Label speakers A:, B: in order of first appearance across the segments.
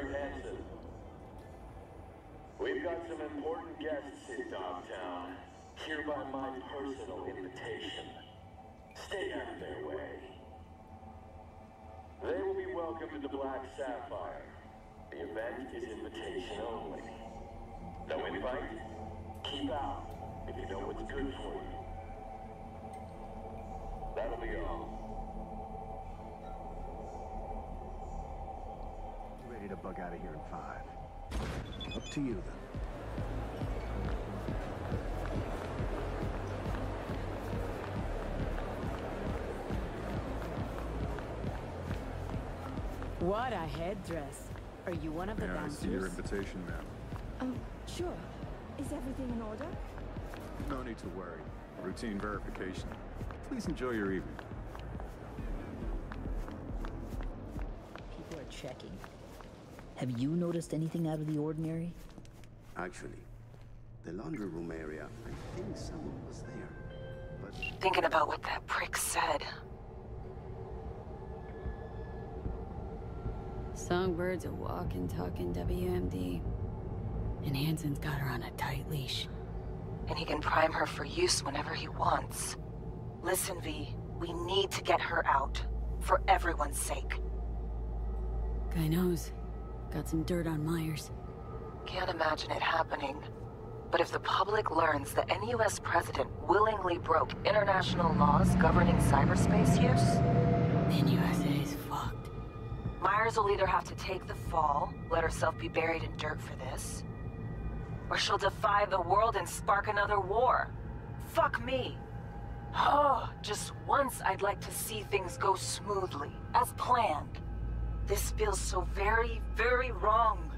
A: Hansen. We've got some important guests in Dogtown. Hereby my personal invitation. Stay out of their way. They will be welcome to the Black Sapphire. The event is invitation only. No invite? Keep out, if you know what's good for you. That'll be all.
B: Ready to bug out of here in 5. Up to you, then.
C: What a headdress. Are you one of the
D: Yeah, I see your invitation, ma'am.
C: Oh, sure. Is everything in order?
D: No need to worry. Routine verification. Please enjoy your evening.
E: People are checking. Have you noticed anything out of the ordinary?
F: Actually, the laundry room area, I think someone was there. But...
G: Thinking about what that prick said.
H: Songbird's a walking, talking WMD. And Hansen's got her on a tight leash.
G: And he can prime her for use whenever he wants. Listen, V, we need to get her out. For everyone's sake.
H: Guy knows. Got some dirt on Myers.
G: Can't imagine it happening. But if the public learns that any US president willingly broke international laws governing cyberspace use...
H: then USA's fucked.
G: Myers will either have to take the fall, let herself be buried in dirt for this, or she'll defy the world and spark another war. Fuck me. Oh, just once I'd like to see things go smoothly, as planned. This feels so very, very wrong.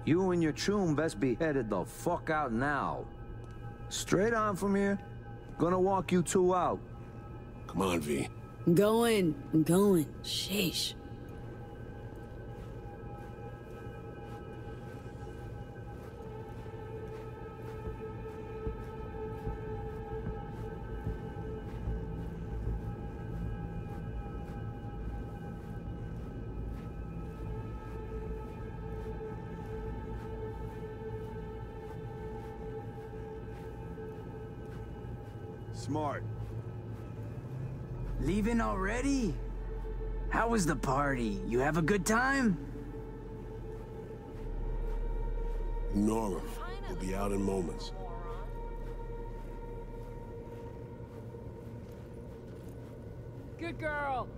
I: You and your chum best be headed the fuck out now. Straight on from here. Gonna walk you two out.
J: Come on, V.
H: I'm going. Sheesh.
D: Smart.
K: Leaving already? How was the party? You have a good time?
J: Ignore him. We'll be out in moments.
C: Good girl.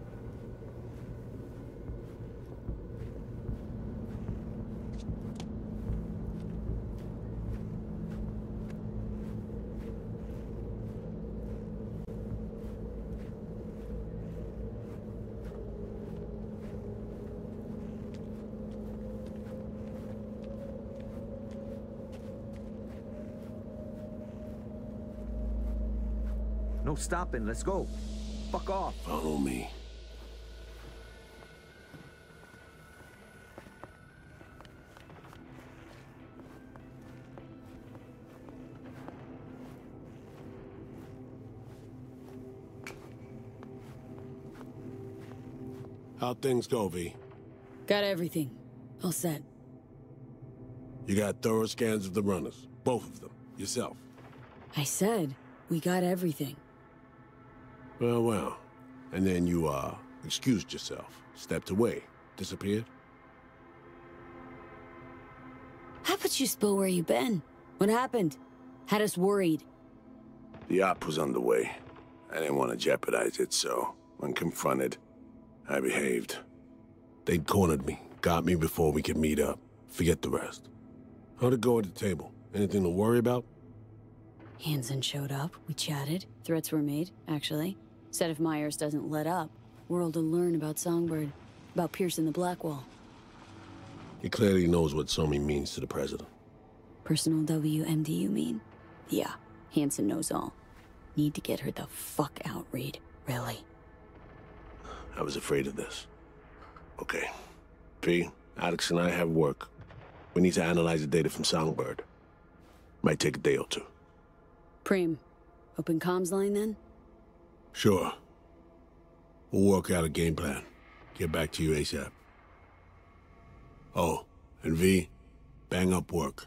I: No stopping, let's go. Fuck off.
J: Follow me. How'd things go, V?
H: Got everything. All set.
J: You got thorough scans of the runners. Both of them. Yourself.
H: I said, we got everything.
J: Well. And then you, excused yourself. Stepped away. Disappeared?
H: How about you spill where you been? What happened? Had us worried.
J: The op was underway. I didn't want to jeopardize it, so when confronted, I behaved. They'd cornered me, got me before we could meet up. Forget the rest. How'd it go at the table? Anything to worry about?
H: Hansen showed up, we chatted. Threats were made, actually. Said if Myers doesn't let up, world will learn about Songbird, about piercing the Blackwall.
J: He clearly knows what Somi means to the president.
H: Personal WMD, you mean? Yeah, Hansen knows all. Need to get her the fuck out, Reed. Really.
J: I was afraid of this. Okay. P, Alex and I have work. We need to analyze the data from Songbird. Might take a day or two.
H: Preem, open comms line then?
J: Sure. We'll work out a game plan. Get back to you ASAP. Oh, and V, bang up work.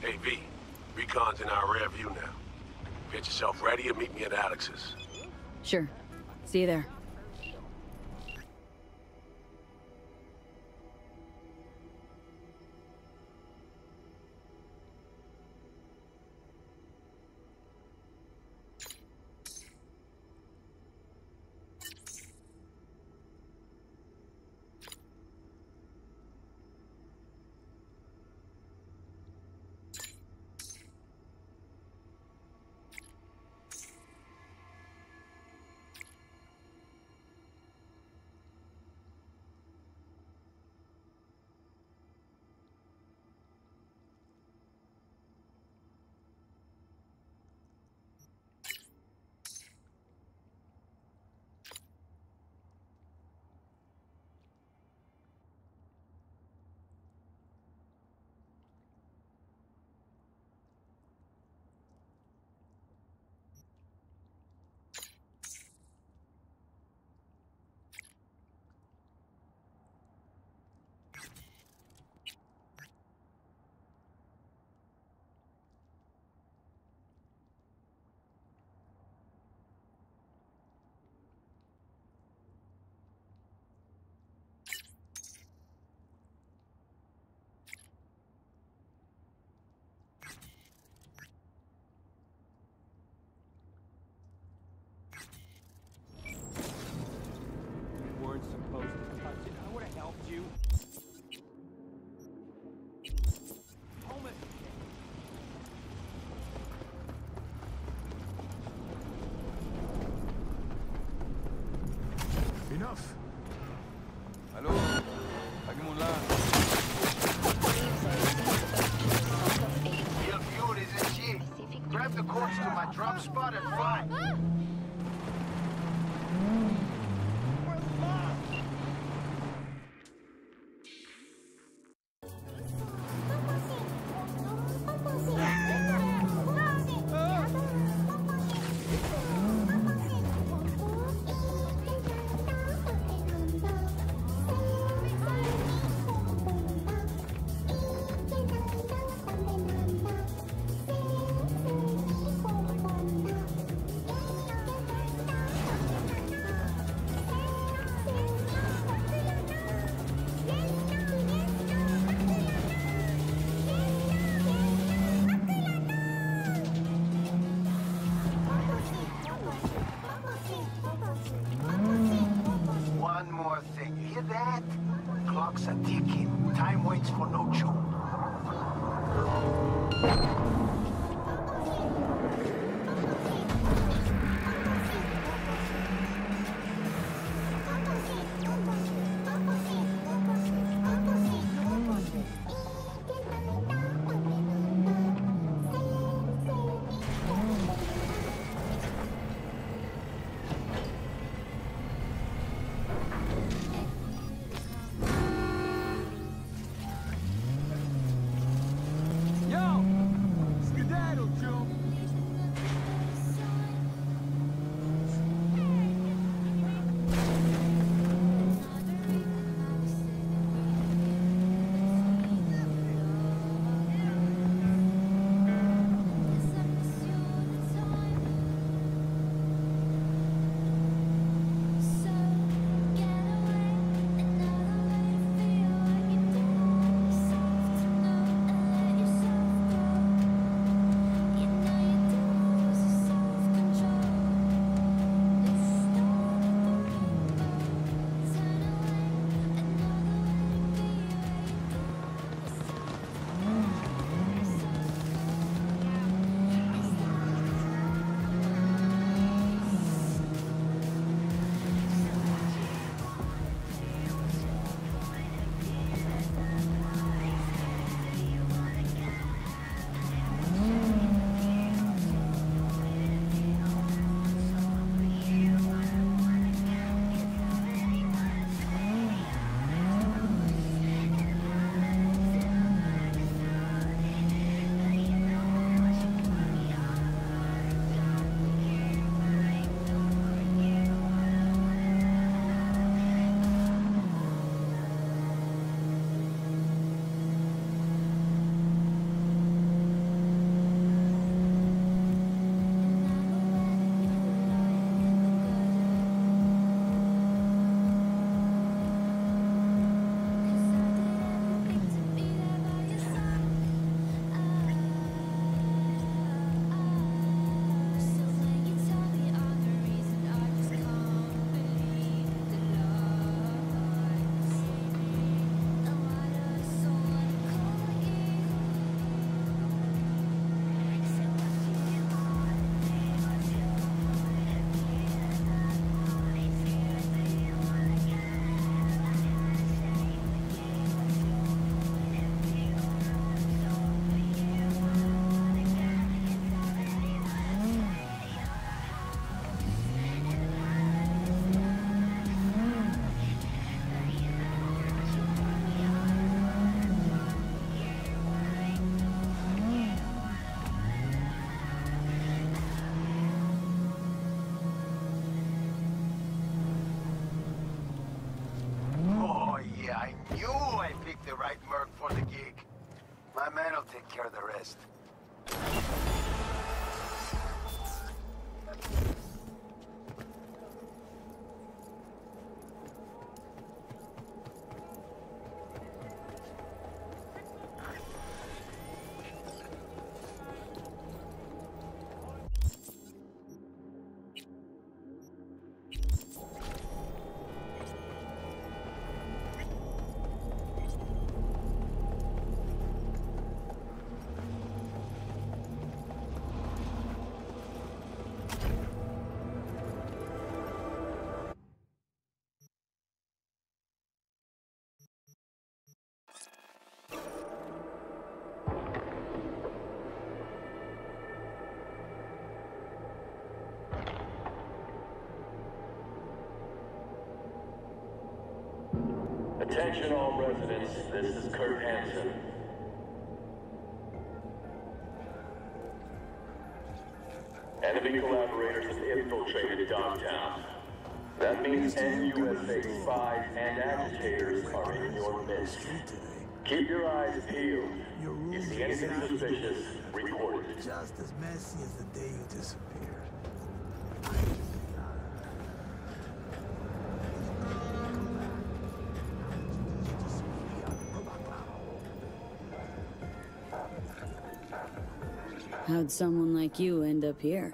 J: Hey, V. Recon's in our rear view now. Get yourself ready and meet me at Alex's.
H: Sure. See you there.
B: Drop spotted, fly. One more thing, you hear that? Clocks are ticking. Time waits for no Jew. The right merc for the gig. My man will take care of the rest.
A: Attention all residents, this is Kurt Hansen. Enemy collaborators have infiltrated Dogtown. That means NUSA spies and agitators are in your midst. Keep your eyes peeled. If you see anything suspicious, report it.
B: Just as messy as the day you disappeared.
H: How'd someone like you end up here?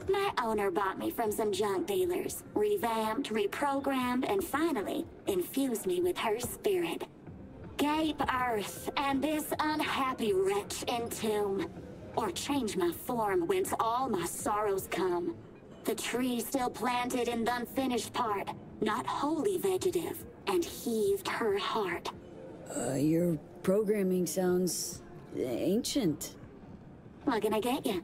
L: My owner bought me from some junk dealers, revamped, reprogrammed, and finally infused me with her spirit. Gape Earth and this unhappy wretch entomb, or change my form whence all my sorrows come. The tree still planted in the unfinished part, not wholly vegetative, and heaved her heart.
H: Your programming sounds ancient.
L: What can I get you?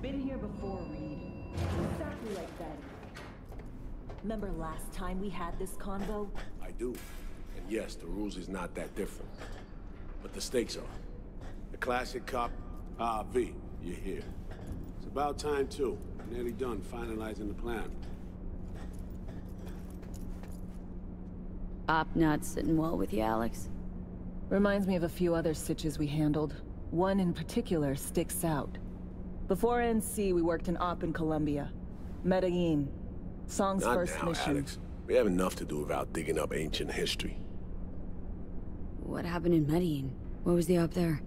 C: Been here before, Reed. Exactly like that. Remember last time we had this convo?
J: I do. And yes, the rules is not that different. But the stakes are. The classic cop, V, you're here. It's about time, too. Nearly done finalizing the plan.
H: Op not sitting well with you, Alex.
M: Reminds me of a few other stitches we handled. One in particular sticks out. Before NC, we worked in Op in Colombia. Medellin. Song's
J: Not
M: first
J: now,
M: mission.
J: Alex. We have enough to do without digging up ancient history.
H: What happened in Medellin? What was the op there?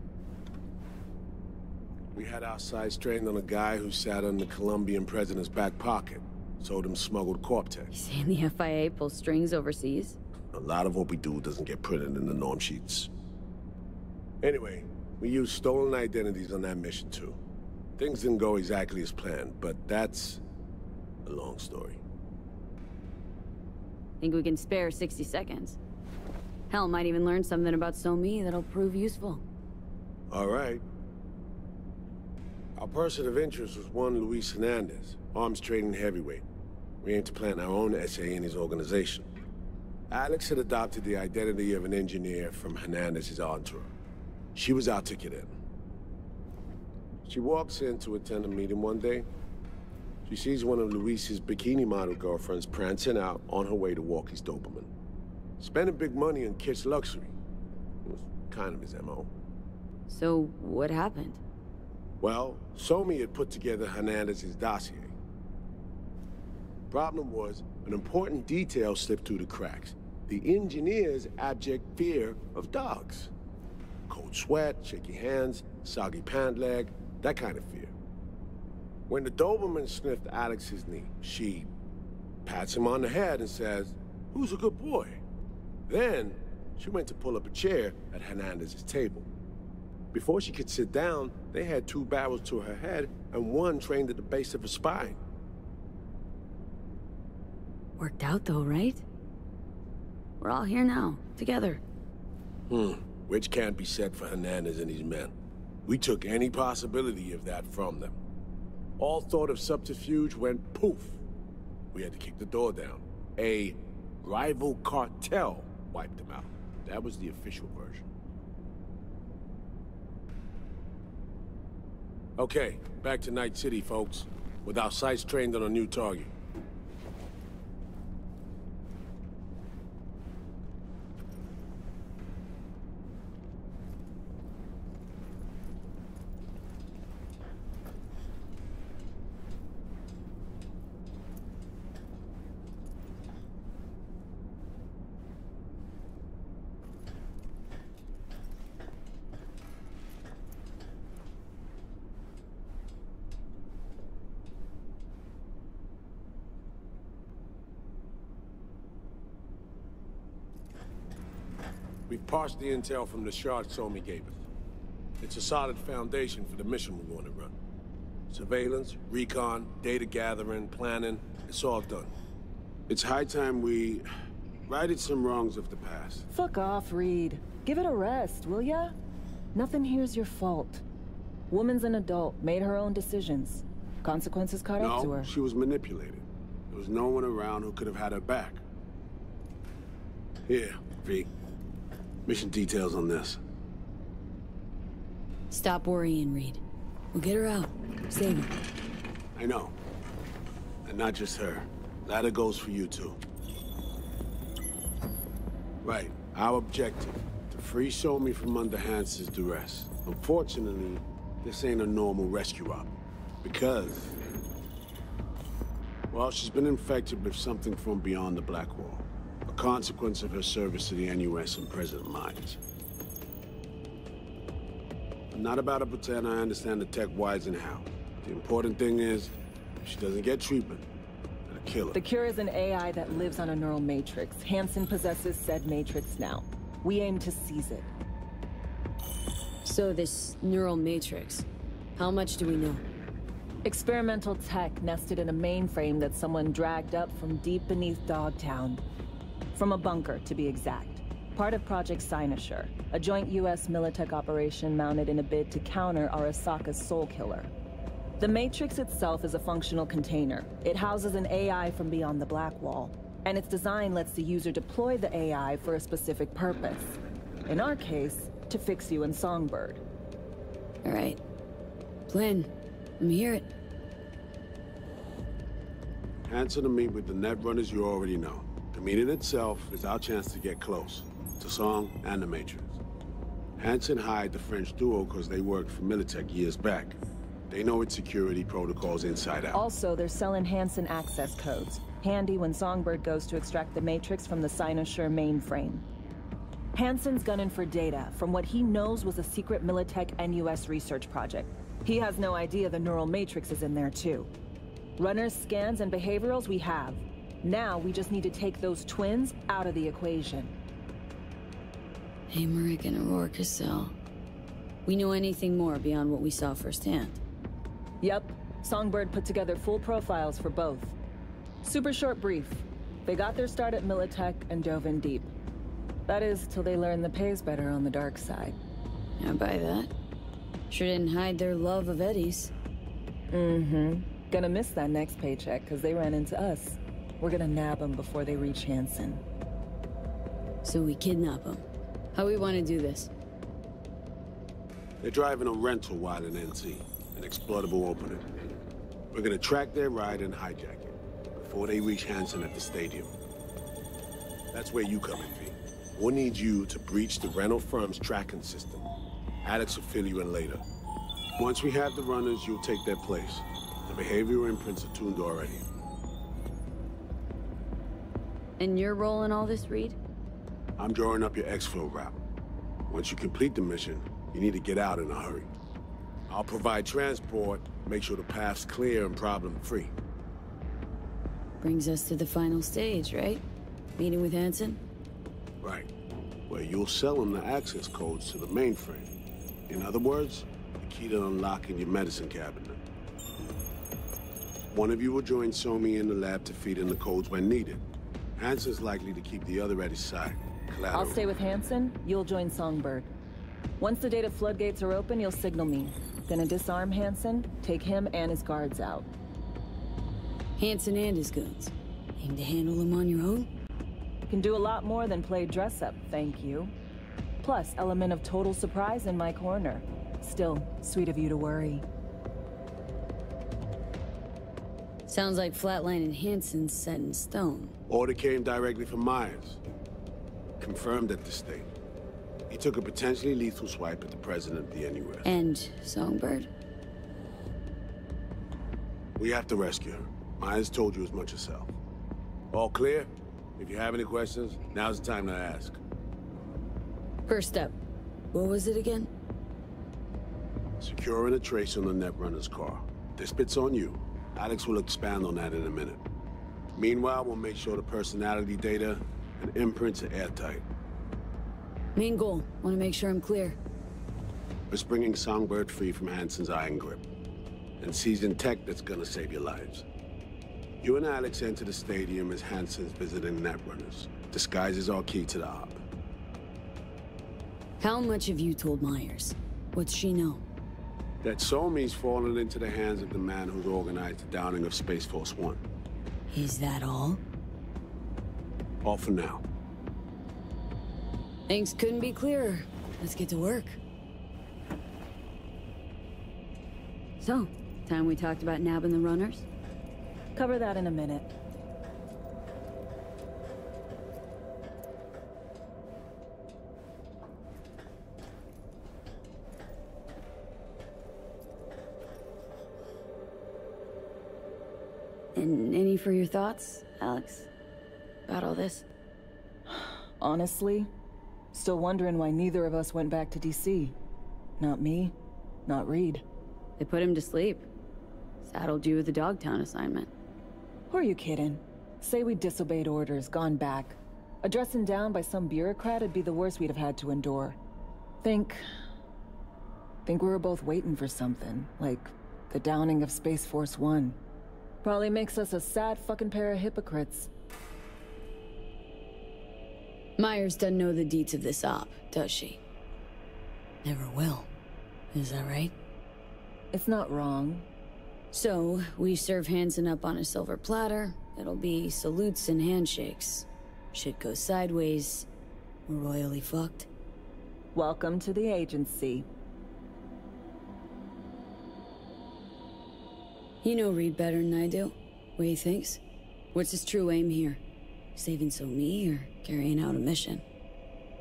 J: We had our sights trained on a guy who sat on the Colombian president's back pocket. Sold him smuggled Corp-Tech.
H: Saying the FIA pulls strings overseas?
J: A lot of what we do doesn't get printed in the norm sheets. Anyway, we used stolen identities on that mission too. Things didn't go exactly as planned, but that's a long story.
H: Think we can spare 60 seconds? Hell, might even learn something about So-Me that'll prove useful.
J: All right. Our person of interest was one Luis Hernandez, arms trading heavyweight. We aim to plant our own SA in his organization. Alex had adopted the identity of an engineer from Hernandez's entourage. She was our ticket in. She walks in to attend a meeting one day. She sees one of Luis's bikini model girlfriends prancing out on her way to walk his Doberman. Spending big money on kids' luxury. It was kind of his MO.
H: So, what happened?
J: Well, So-Me had put together Hernandez's dossier. Problem was, an important detail slipped through the cracks. The engineer's abject fear of dogs. Cold sweat, shaky hands, soggy pant leg, that kind of fear. When the Doberman sniffed Alex's knee, she pats him on the head and says, "Who's a good boy?" Then, she went to pull up a chair at Hernandez's table. Before she could sit down, they had two barrels to her head and one trained at the base of her spine.
H: Worked out though, right? We're all here now, together.
J: Which can't be said for Hernandez and his men. We took any possibility of that from them. All thought of subterfuge went poof. We had to kick the door down. A rival cartel wiped them out. That was the official version. Okay, back to Night City, folks. With our sights trained on a new target. We've parsed the intel from the shard So-Me gave us. It's a solid foundation for the mission we're going to run. Surveillance, recon, data gathering, planning, it's all done. It's high time we righted some wrongs of the past.
M: Fuck off, Reed. Give it a rest, will ya? Nothing here's your fault. Woman's an adult, made her own decisions. Consequences caught up to her.
J: No, she was manipulated. There was no one around who could have had her back. Here, V. Mission details on this.
H: Stop worrying, Reed. We'll get her out. Save her.
J: I know. And not just her. That goes for you, too. Right. Our objective. To free Somi from under Hansen's duress. Unfortunately, this ain't a normal rescue op. Because... well, she's been infected with something from beyond the Black Wall. A consequence of her service to the NUS and President Myers. I'm not about to pretend I understand the tech whys and how. The important thing is, if she doesn't get treatment, it'll kill her.
M: The cure is an AI that lives on a neural matrix. Hansen possesses said matrix now. We aim to seize it.
H: So this neural matrix, how much do we know?
M: Experimental tech nested in a mainframe that someone dragged up from deep beneath Dogtown. From a bunker, to be exact. Part of Project Cynosure, a joint US Militech operation mounted in a bid to counter Arasaka's Soul Killer. The Matrix itself is a functional container. It houses an AI from beyond the Black Wall, and its design lets the user deploy the AI for a specific purpose. In our case, to fix you and Songbird.
H: All right. Plan. Let me hear it.
J: Hansen to meet with the net runners you already know. The meeting itself is our chance to get close. To Song and the Matrix. Hansen hired the French duo because they worked for Militech years back. They know its security protocols inside out.
M: Also, they're selling Hansen access codes. Handy when Songbird goes to extract the Matrix from the Cynosure mainframe. Hansen's gunning for data from what he knows was a secret Militech NUS research project. He has no idea the neural matrix is in there too. Runners, scans, and behaviorals we have. Now we just need to take those twins out of the equation.
H: Emmerich and Aurora Cassell. We know anything more beyond what we saw firsthand?
M: Yep. Songbird put together full profiles for both. Super short brief. They got their start at Militech and dove in deep. That is, till they learned the pay's better on the dark side.
H: I buy that. Sure didn't hide their love of Eddie's.
M: Mm-hmm. Gonna miss that next paycheck, because they ran into us. We're gonna nab them before they reach Hansen.
H: So we kidnap them. How we want to do this?
J: They're driving a rental while in NC, an exploitable opening. We're gonna track their ride and hijack it, before they reach Hansen at the stadium. That's where you come in, V. We'll need you to breach the rental firm's tracking system. Alex will fill you in later. Once we have the runners, you'll take their place. The behavioral imprints are tuned already.
H: And your role in all this, Reed?
J: I'm drawing up your exfil route. Once you complete the mission, you need to get out in a hurry. I'll provide transport, make sure the path's clear and problem-free.
H: Brings us to the final stage, right? Meeting with Hansen?
J: Right. Where you'll sell him the access codes to the mainframe. In other words, the key to unlocking your medicine cabinet. One of you will join Somi in the lab to feed in the codes when needed. Hansen's likely to keep the other at his side. Collateral.
M: I'll stay with Hansen, you'll join Songbird. Once the data floodgates are open, you'll signal me. Gonna disarm Hansen, take him and his guards out.
H: Hansen and his goons. Aim to handle them on your own?
M: Can do a lot more than play dress-up, thank you. Plus, element of total surprise in my corner. Still, sweet of you to worry.
H: Sounds like Flatline and Hansen's set in stone.
J: Order came directly from Myers. Confirmed at the state. He took a potentially lethal swipe at the president of the NUS.
H: And Songbird?
J: We have to rescue her. Myers told you as much herself. All clear? If you have any questions, now's the time to ask.
H: First step. What was it again?
J: Securing a trace on the Netrunner's car. This bit's on you. Alex will expand on that in a minute. Meanwhile, we'll make sure the personality data and imprints are airtight.
H: Main goal. Want to make sure I'm clear.
J: It's bringing Songbird free from Hansen's iron grip. and seasoned tech that's gonna save your lives. You and Alex enter the stadium as Hansen's visiting netrunners. Disguise is our key to the op.
H: How much have you told Myers? What's she know?
J: That Somi's fallen into the hands of the man who's organized the downing of Space Force One.
H: Is that all?
J: All for now.
H: Things couldn't be clearer. Let's get to work. So, time we talked about nabbing the runners?
M: Cover that in a minute.
H: And any for your thoughts, Alex? About all this?
M: Honestly, still wondering why neither of us went back to DC. Not me, not Reed.
H: They put him to sleep. Saddled you with the Dogtown assignment.
M: Who are you kidding? Say we disobeyed orders, gone back. A dressing down by some bureaucrat would be the worst we'd have had to endure. Think we were both waiting for something, like the downing of Space Force One. Probably makes us a sad fucking pair of hypocrites.
H: Myers doesn't know the deets of this op, does she? Never will. Is that right?
M: It's not wrong.
H: So, we serve Hansen up on a silver platter. It'll be salutes and handshakes. Shit goes sideways. We're royally fucked.
M: Welcome to the agency.
H: You know Reed better than I do. What he thinks? What's his true aim here? Saving Somi or carrying out a mission?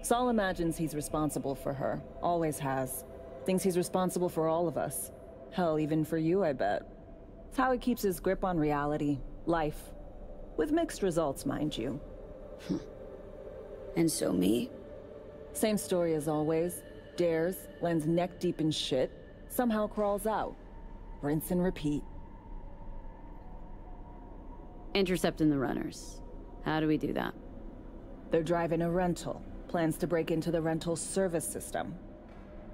M: Saul imagines he's responsible for her. Always has. Thinks he's responsible for all of us. Hell, even for you, I bet. It's how he keeps his grip on reality. Life. With mixed results, mind you.
H: And Somi?
M: Same story as always. Dares, lands neck deep in shit, somehow crawls out. Rinse and repeat.
H: Intercepting the runners. How do we do that?
M: They're driving a rental. Plans to break into the rental service system.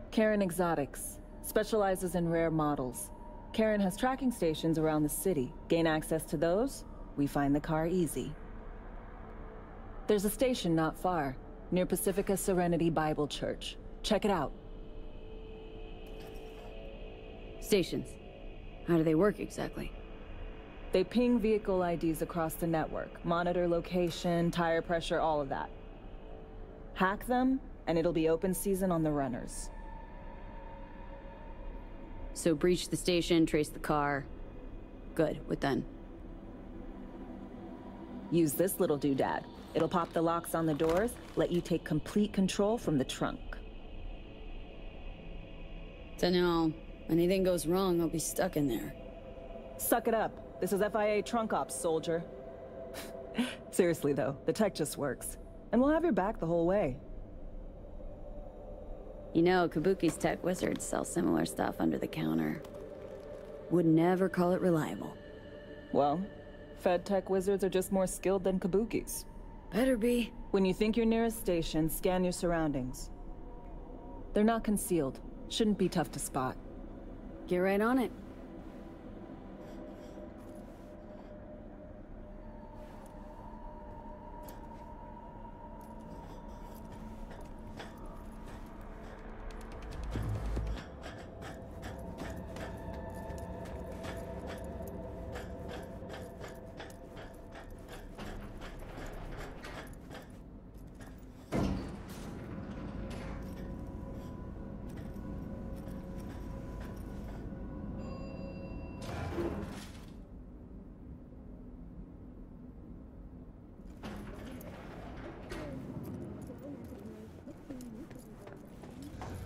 M: Karen Exotics. Specializes in rare models. Karen has tracking stations around the city. Gain access to those, we find the car easy. There's a station not far, near Pacifica Serenity Bible Church. Check it out.
H: Stations. How do they work exactly?
M: They ping vehicle IDs across the network, monitor location, tire pressure, all of that. Hack them, and it'll be open season on the runners.
H: So breach the station, trace the car. Good, what then?
M: Use this little doodad. It'll pop the locks on the doors, let you take complete control from the trunk.
H: Dunno. Anything goes wrong, I'll be stuck in there.
M: Suck it up. This is FIA trunk ops, soldier. Seriously though, the tech just works. And we'll have your back the whole way.
H: You know, Kabuki's tech wizards sell similar stuff under the counter. Would never call it reliable.
M: Well, Fed tech wizards are just more skilled than Kabukis.
H: Better be.
M: When you think you're near a station, scan your surroundings. They're not concealed. Shouldn't be tough to spot.
H: Get right on it.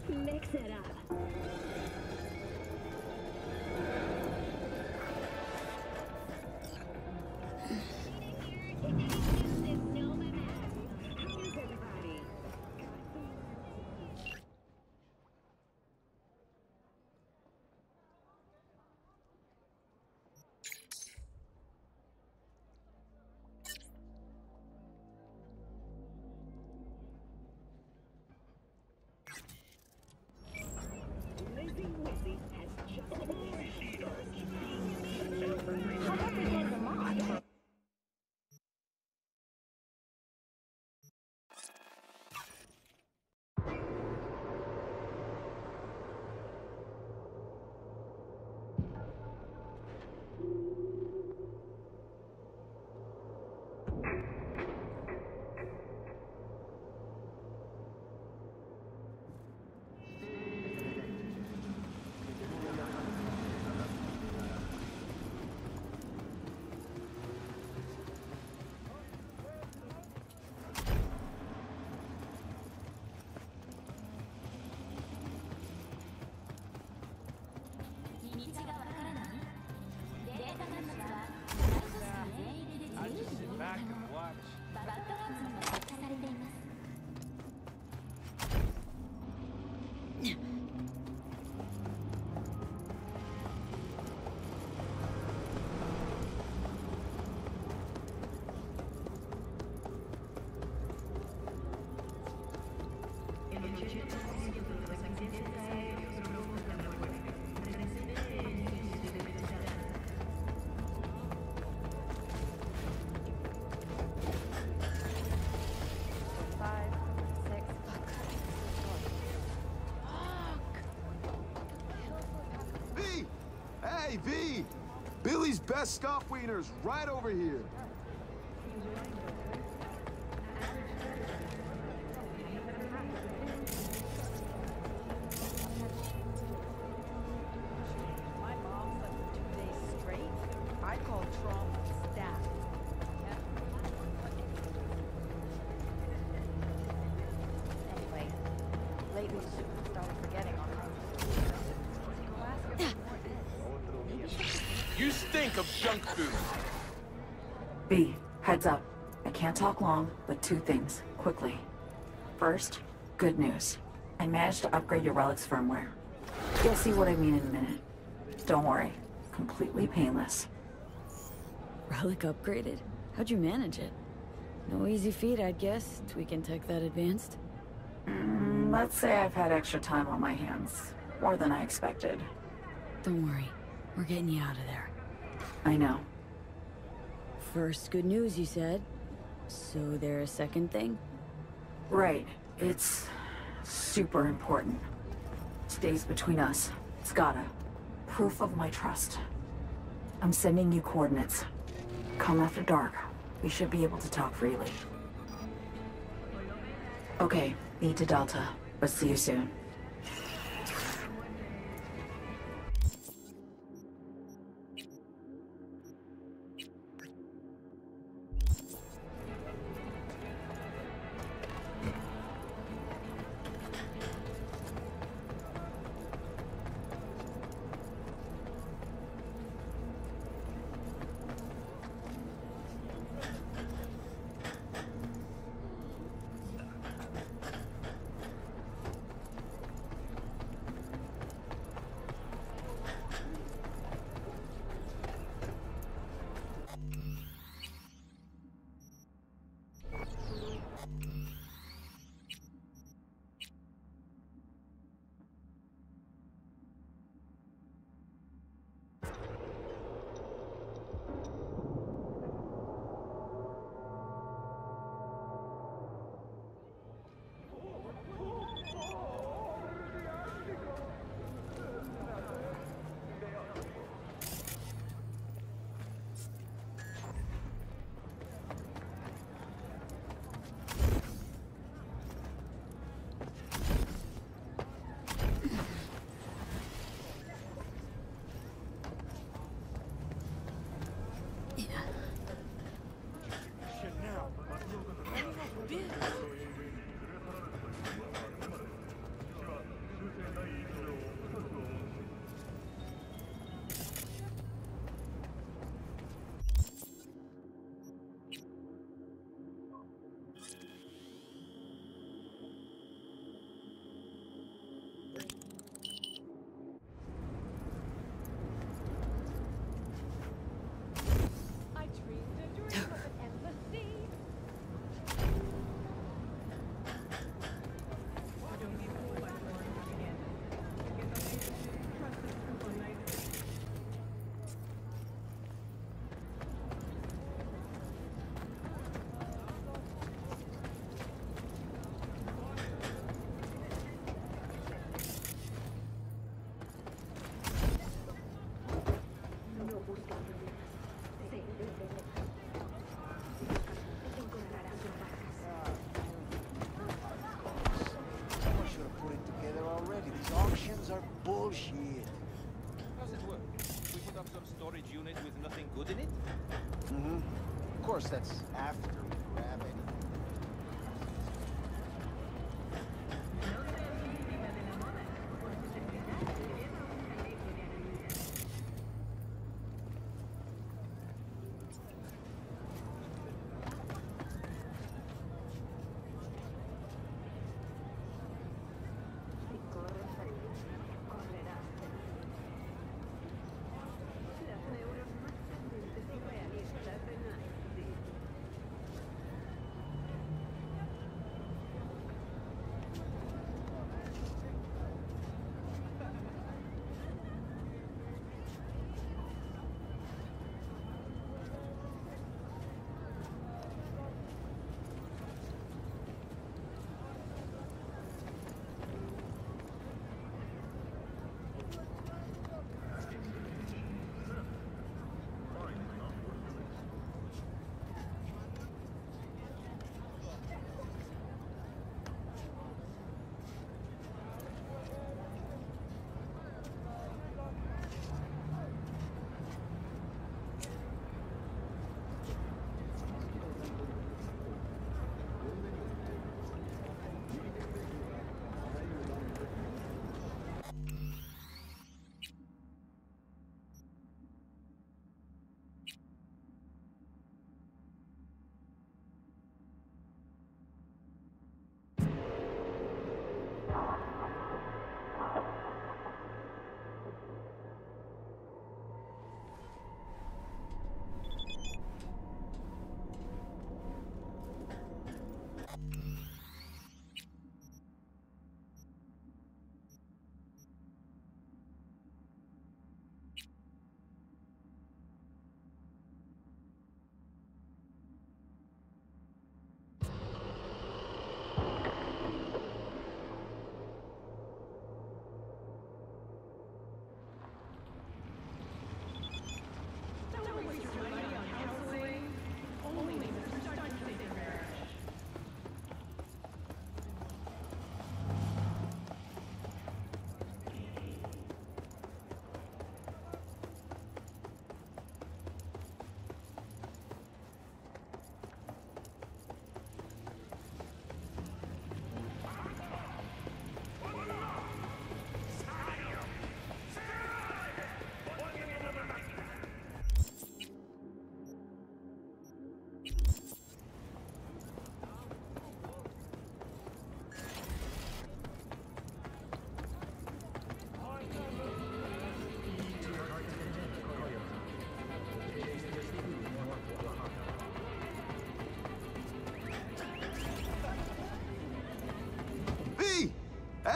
N: Mix it up.
O: V! Billy's best scoff wieners right over here.
P: My mom slept for 2 days straight. I call trauma staff. Anyway, lately Super started forgetting on her.
Q: You stink of junk food.
R: B, heads up. I can't talk long, but 2 things, quickly. First, good news. I managed to upgrade your relic's firmware. You'll see what I mean in a minute. Don't worry, completely painless.
H: Relic upgraded? How'd you manage it? No easy feat, I'd guess, tweaking tech that advanced.
R: Let's say I've had extra time on my hands. More than I expected.
H: Don't worry, we're getting you out of there.
R: I know.
H: First, good news, you said. So there a second thing?
R: Right. It's super important. Stays between us. It's gotta. Proof of my trust. I'm sending you coordinates. Come after dark. We should be able to talk freely. Okay, E to Delta. But see you soon.
B: Are bullshit.
Q: How's it work? We put up some storage unit with nothing good in it?
B: Mm-hmm. Of course, that's after we grab anything.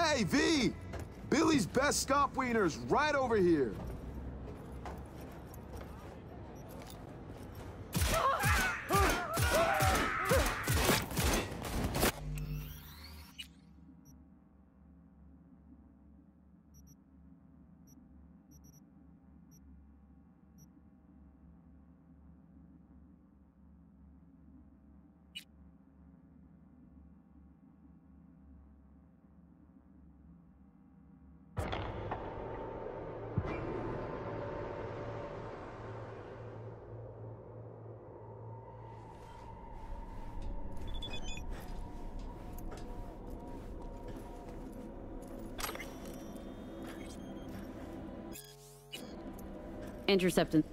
O: Hey, V! Billy's best scoff wiener's right over here.
H: Intercepting.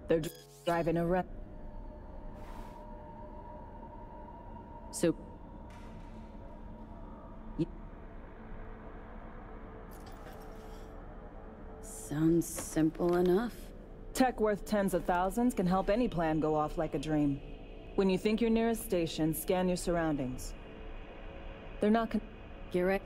M: They're driving a rep.
H: So. Sounds simple enough.
M: Tech worth tens of thousands can help any plan go off like a dream. When you think you're near a station, scan your surroundings. They're not
H: You're right.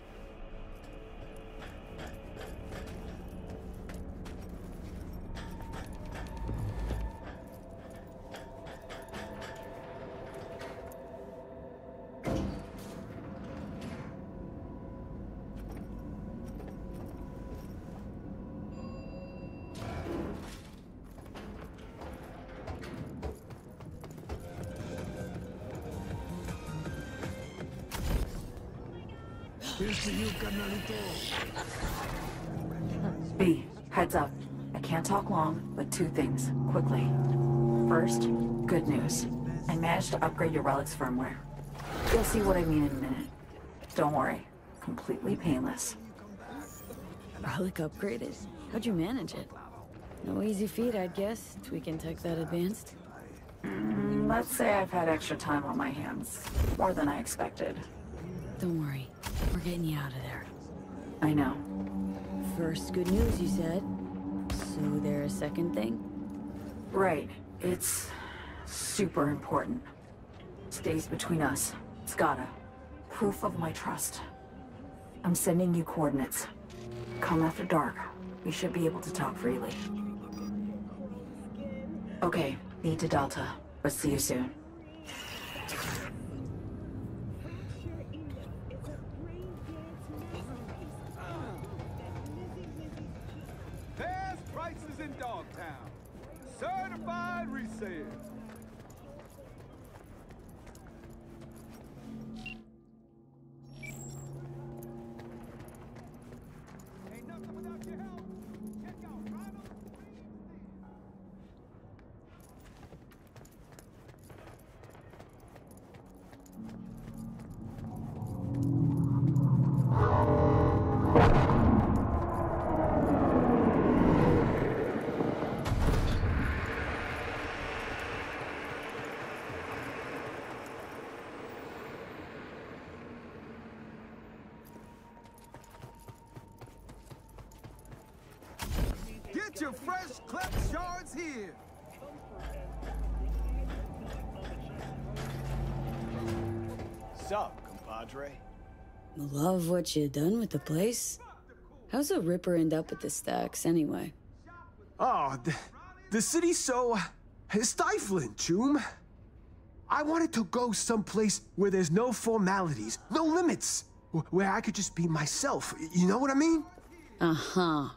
R: B, heads up. I can't talk long, but two things, quickly. First, good news. I managed to upgrade your relic's firmware. You'll see what I mean in a minute. Don't worry, completely painless.
H: Relic upgraded? How'd you manage it? No easy feat, I'd guess, tweaking tech that advanced.
R: Let's say I've had extra time on my hands. More than I expected.
H: Don't worry, we're getting you out of there.
R: I know.
H: First good news, you said. So there a second thing?
R: Right. It's super important. Stays between us. It's gotta. Proof of my trust. I'm sending you coordinates. Come after dark. We should be able to talk freely. Okay, need to Delta, but see you soon.
O: Best prices in Dogtown. Certified resale. Ain't nothing without your help. Check out Ronald. Get your fresh clip shards here. Sup, compadre?
H: Love what you done with the place. How's a Ripper end up at the stacks, anyway?
O: Oh, the city's so stifling, Choom. I wanted to go someplace where there's no formalities, no limits, where I could just be myself. You know what I mean?
H: Uh-huh.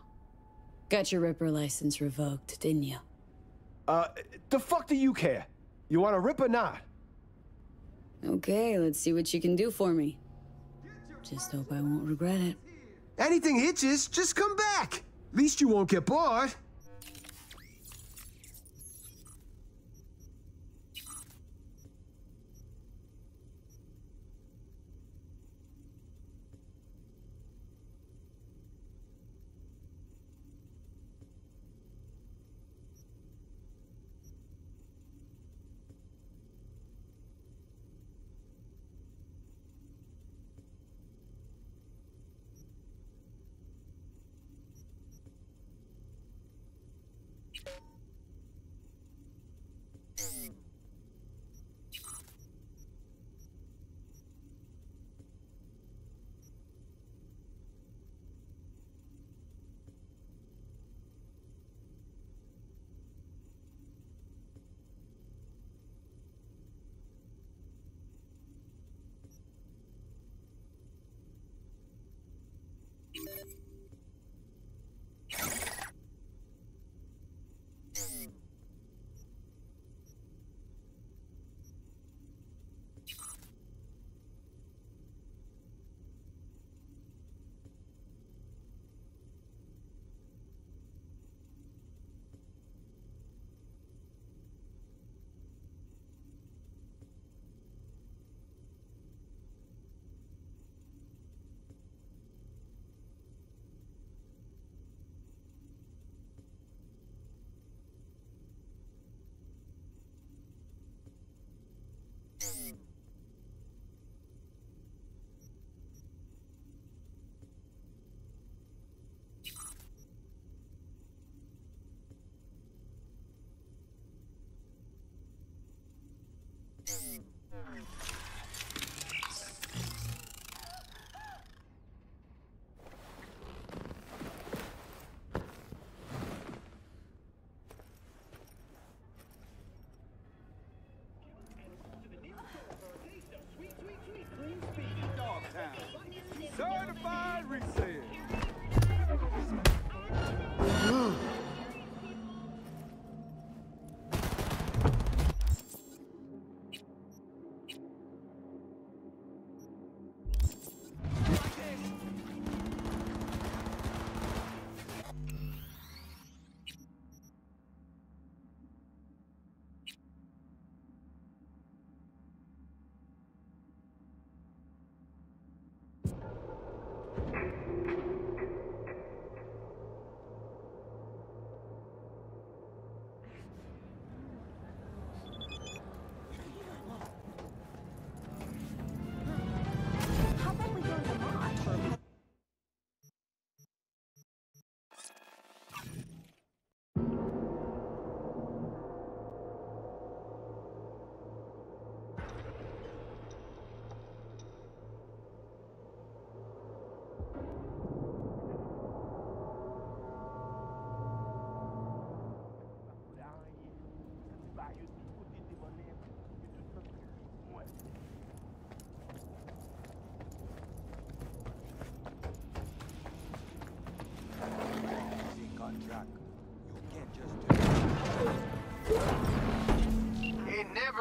H: Got your Ripper license revoked, didn't you?
O: The fuck do you care? You want to rip or not?
H: Okay, let's see what you can do for me. Just hope I won't regret it.
O: Anything hitches, just come back. At least you won't get bored.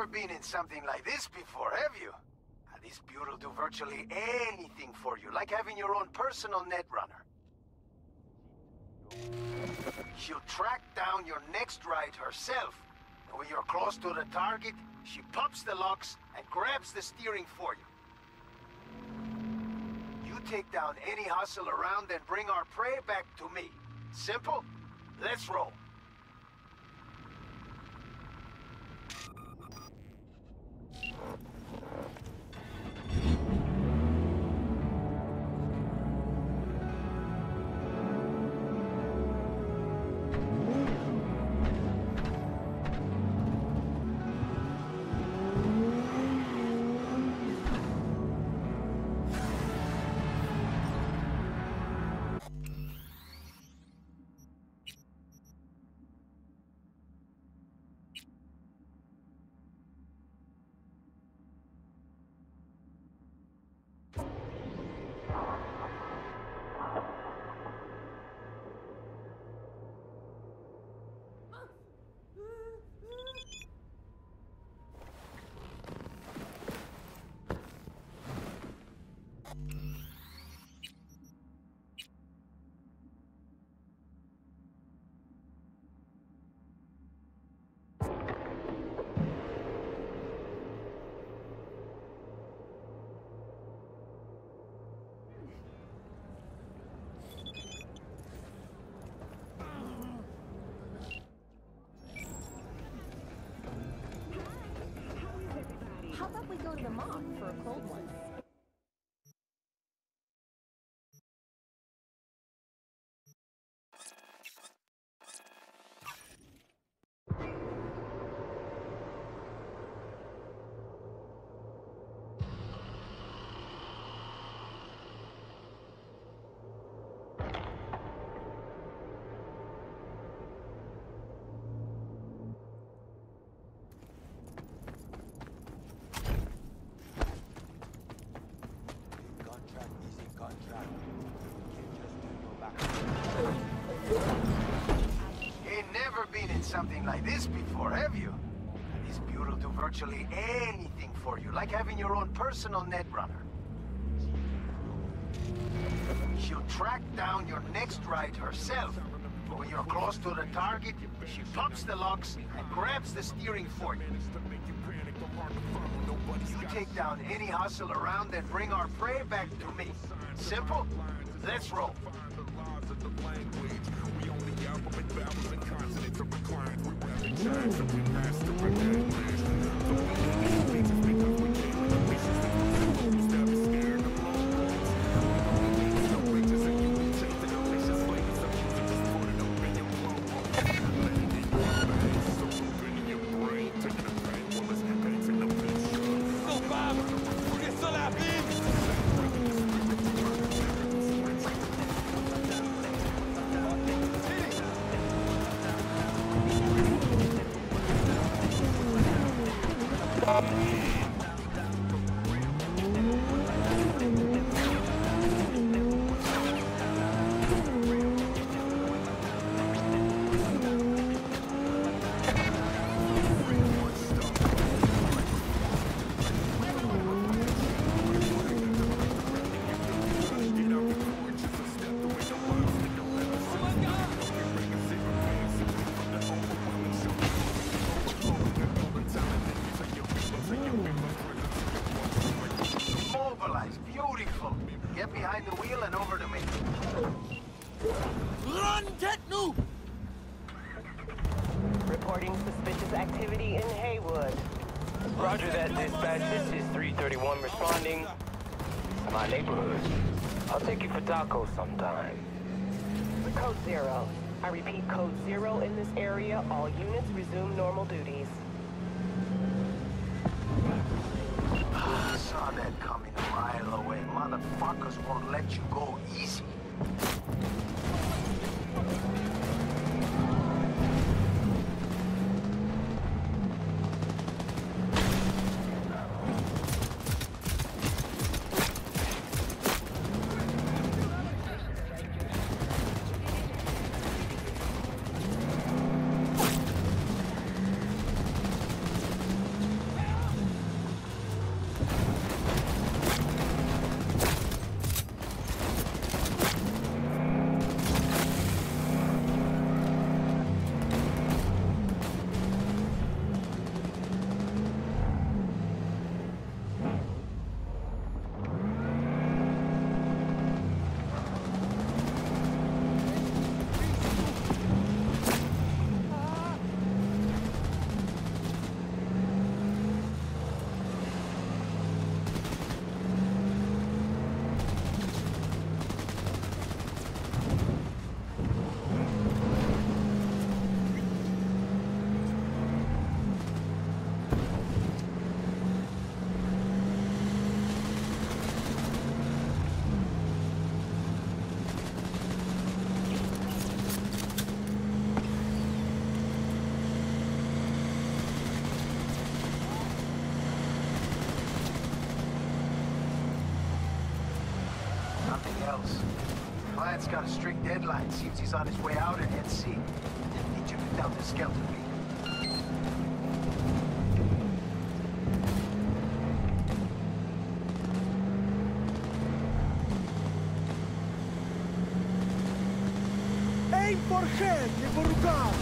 B: never been in something like this before, have you? This bureau will do virtually anything for you, like having your own personal netrunner. She'll track down your next ride herself. And when you're close to the target, she pops the locks and grabs the steering for you. You take down any hustle around and bring our prey back to me. Simple? Let's roll.
C: How about we go to the mall for a cold one? Something like this before, have you? This bureau will do virtually anything for you, like having your own personal netrunner. She'll track down your next ride herself. But when you're close to the target, she pops the locks and grabs the steering for you. You take down any hustle around and bring our prey back to me. Simple? Let's roll.
S: Reporting suspicious activity in Haywood. Roger that, dispatch. This is 331 responding to my neighborhood. I'll take you for tacos sometime.
G: Code 0. I repeat, Code 0 in this area. All units resume normal duties.
B: I saw that coming a mile away. Motherfuckers won't let you go easy. else. Client's got a strict deadline. Seems he's on his way out at NC. Need you to down the skelter beat.
O: Aim for head, Niboruga!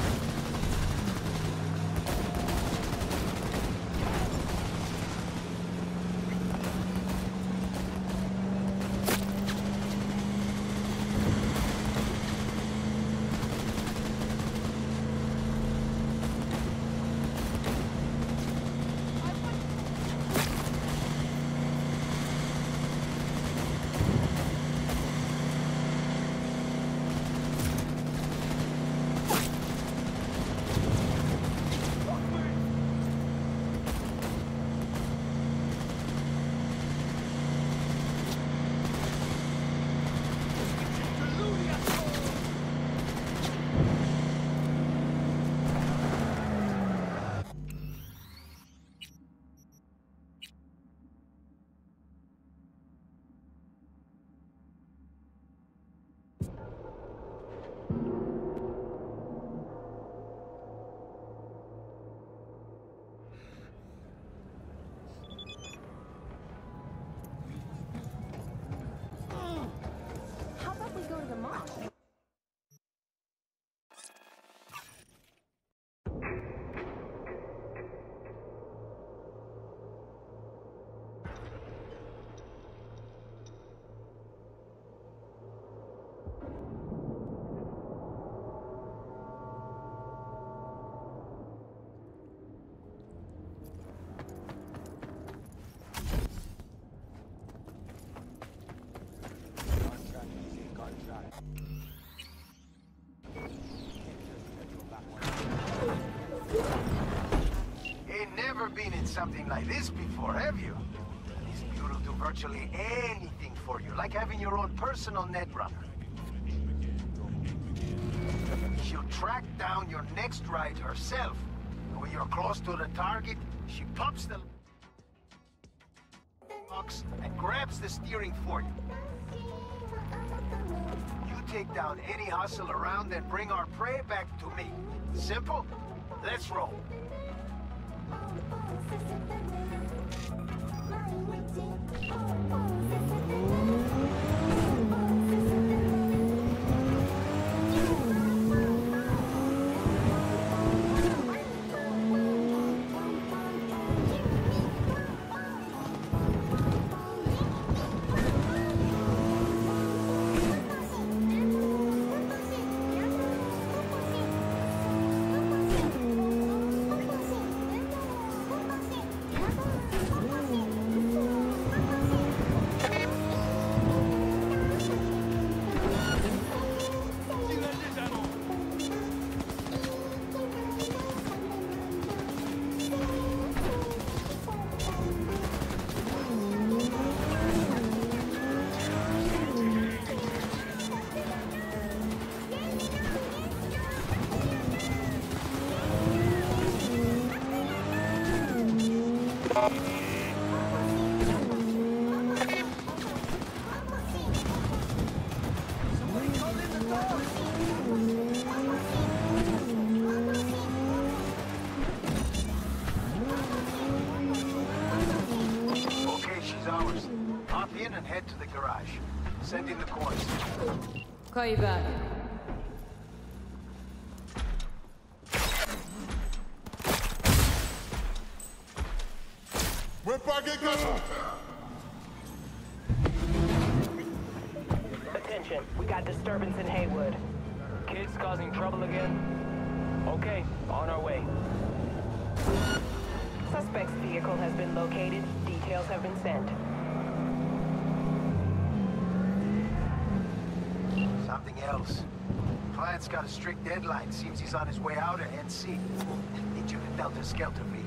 N: How about we go to the mall?
B: Ain't never been in something like this before, have you? This beauty will do virtually anything for you, like having your own personal netrunner. She'll track down your next ride herself. And when you're close to the target, she pops the locks and grabs the steering for you. You take down any hustle around and bring our prey back to me. Simple? Let's roll. Okay, she's ours. Hop in and head to the garage. Send in the coins.
H: Call you back.
S: Attention, we got disturbance in Haywood. Kids causing trouble again? Okay, on our way. Suspect's vehicle has been located. Details have been sent.
B: Something else. Client's got a strict deadline. Seems he's on his way out at NC. Need you to Delta Skelter me.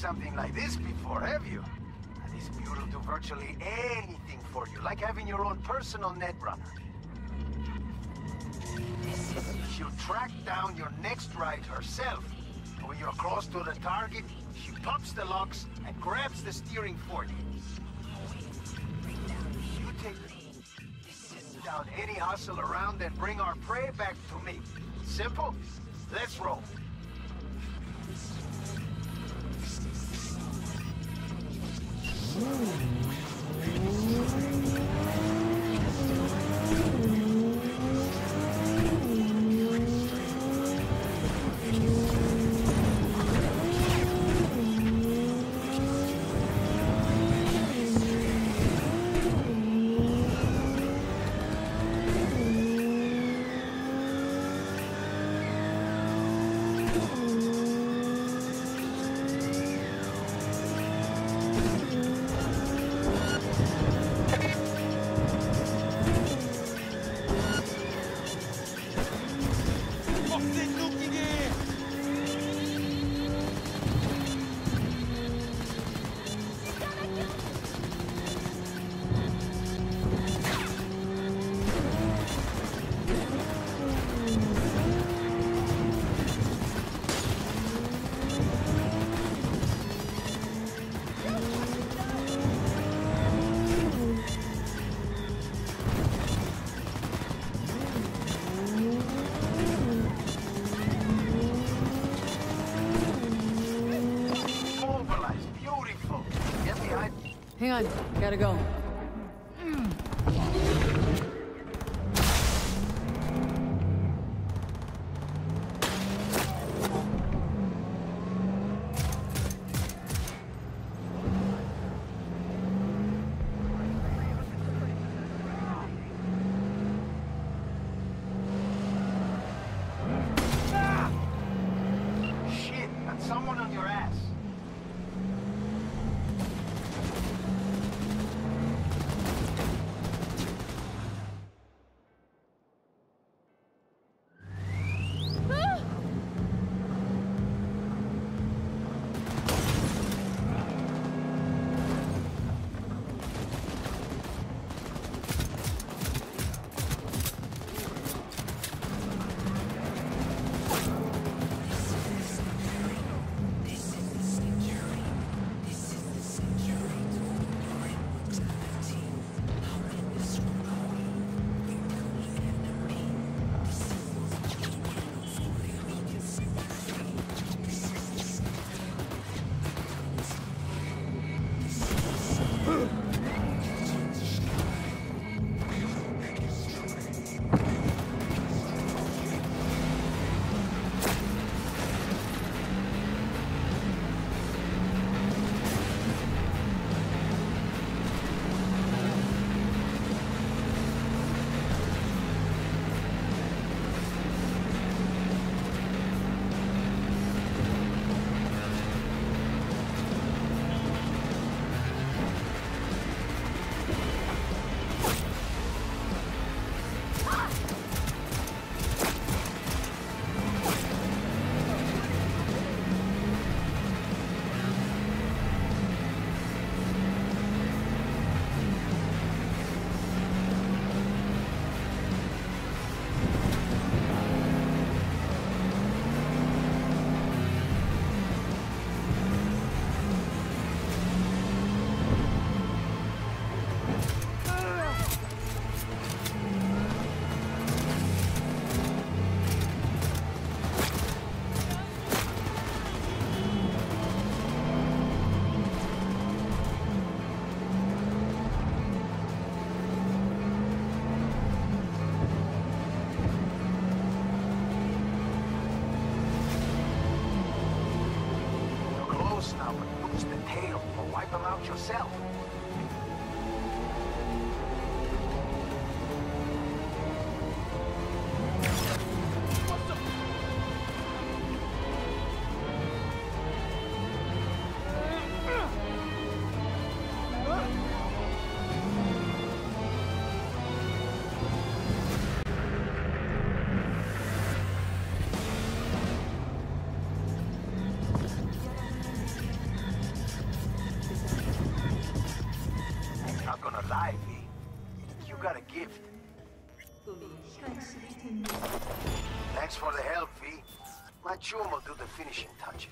B: something like this before, have you? This bureau will do virtually anything for you, like having your own personal netrunner. She'll track down your next ride herself. When you're close to the target, she pops the locks and grabs the steering for you. You take down any hustle around and bring our prey back to me. Simple? Let's roll.
H: Hang on, gotta go.
B: Shit, got someone on your ass. Now, but push the tail or wipe them out yourself. got a gift. Thanks for the help, V. My chum will do the finishing touches.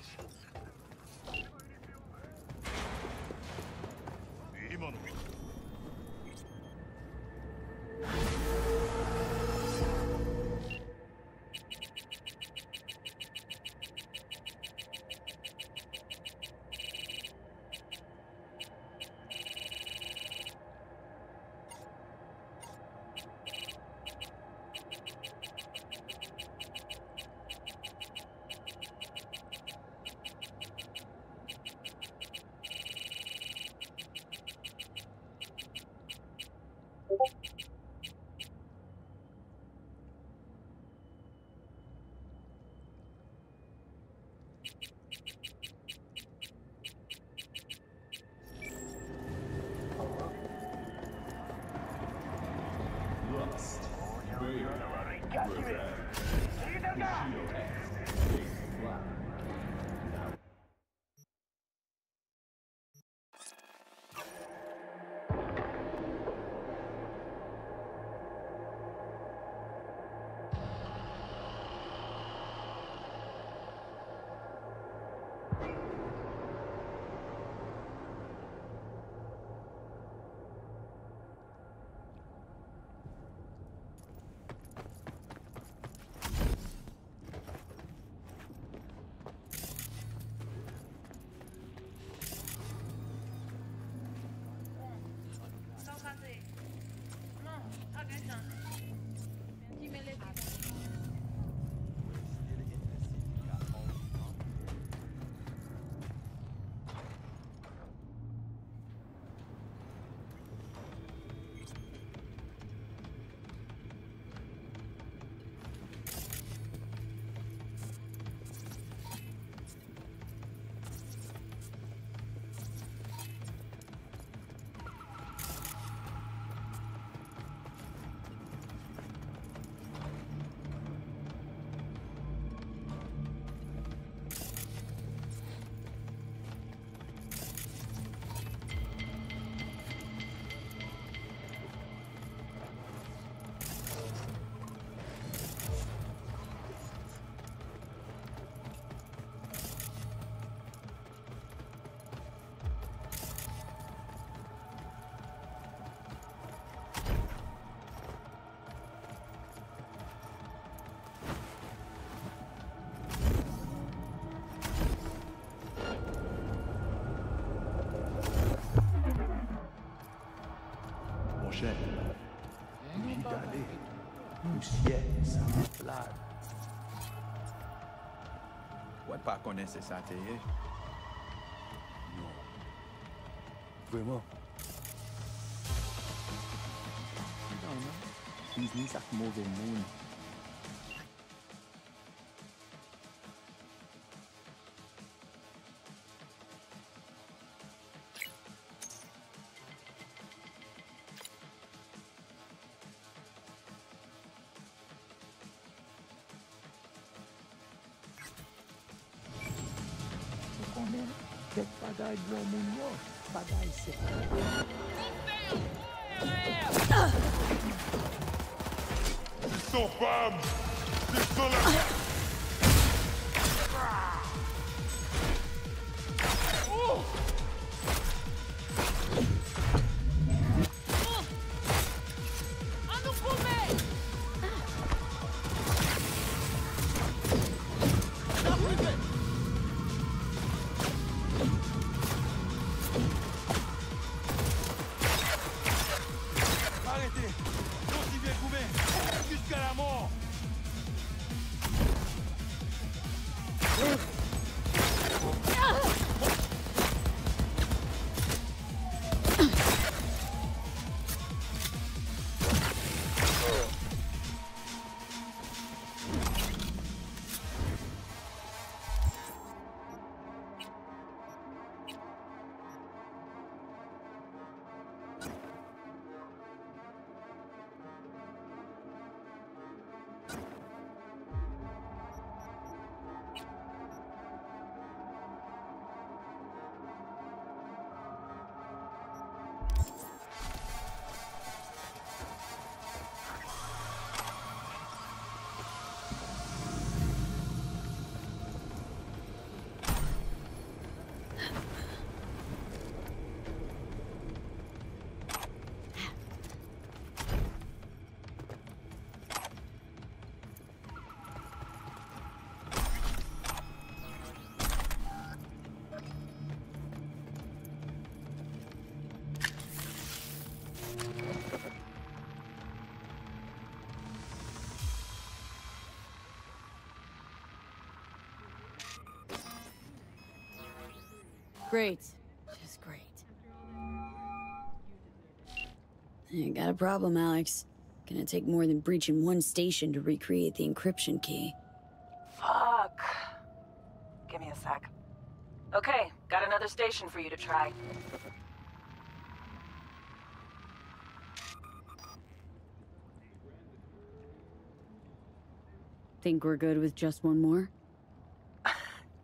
T: prochaine. Puis d'aller, le ciel s'enflamme.
U: Ouais, pas connaître ça, t'es.
T: Non. Vraiment.
U: Non, non. Disney, ça mauvais monde.
T: Tek bagay gwo moun yo, bagay se.
V: Ils sont femmes! Ils sont là! Oh!
H: Great. Just great. You got a problem, Alex. Gonna take more than breaching one station to recreate the encryption key.
G: Fuck. Give me a sec. Okay, got another station for you to try.
H: Think we're good with just one more?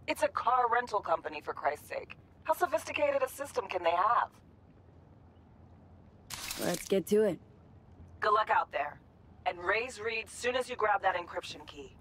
G: It's a car rental company, for Christ's sake. How sophisticated a system can they have?
H: Let's get to it.
G: Good luck out there. And raise Reed soon as you grab that encryption key.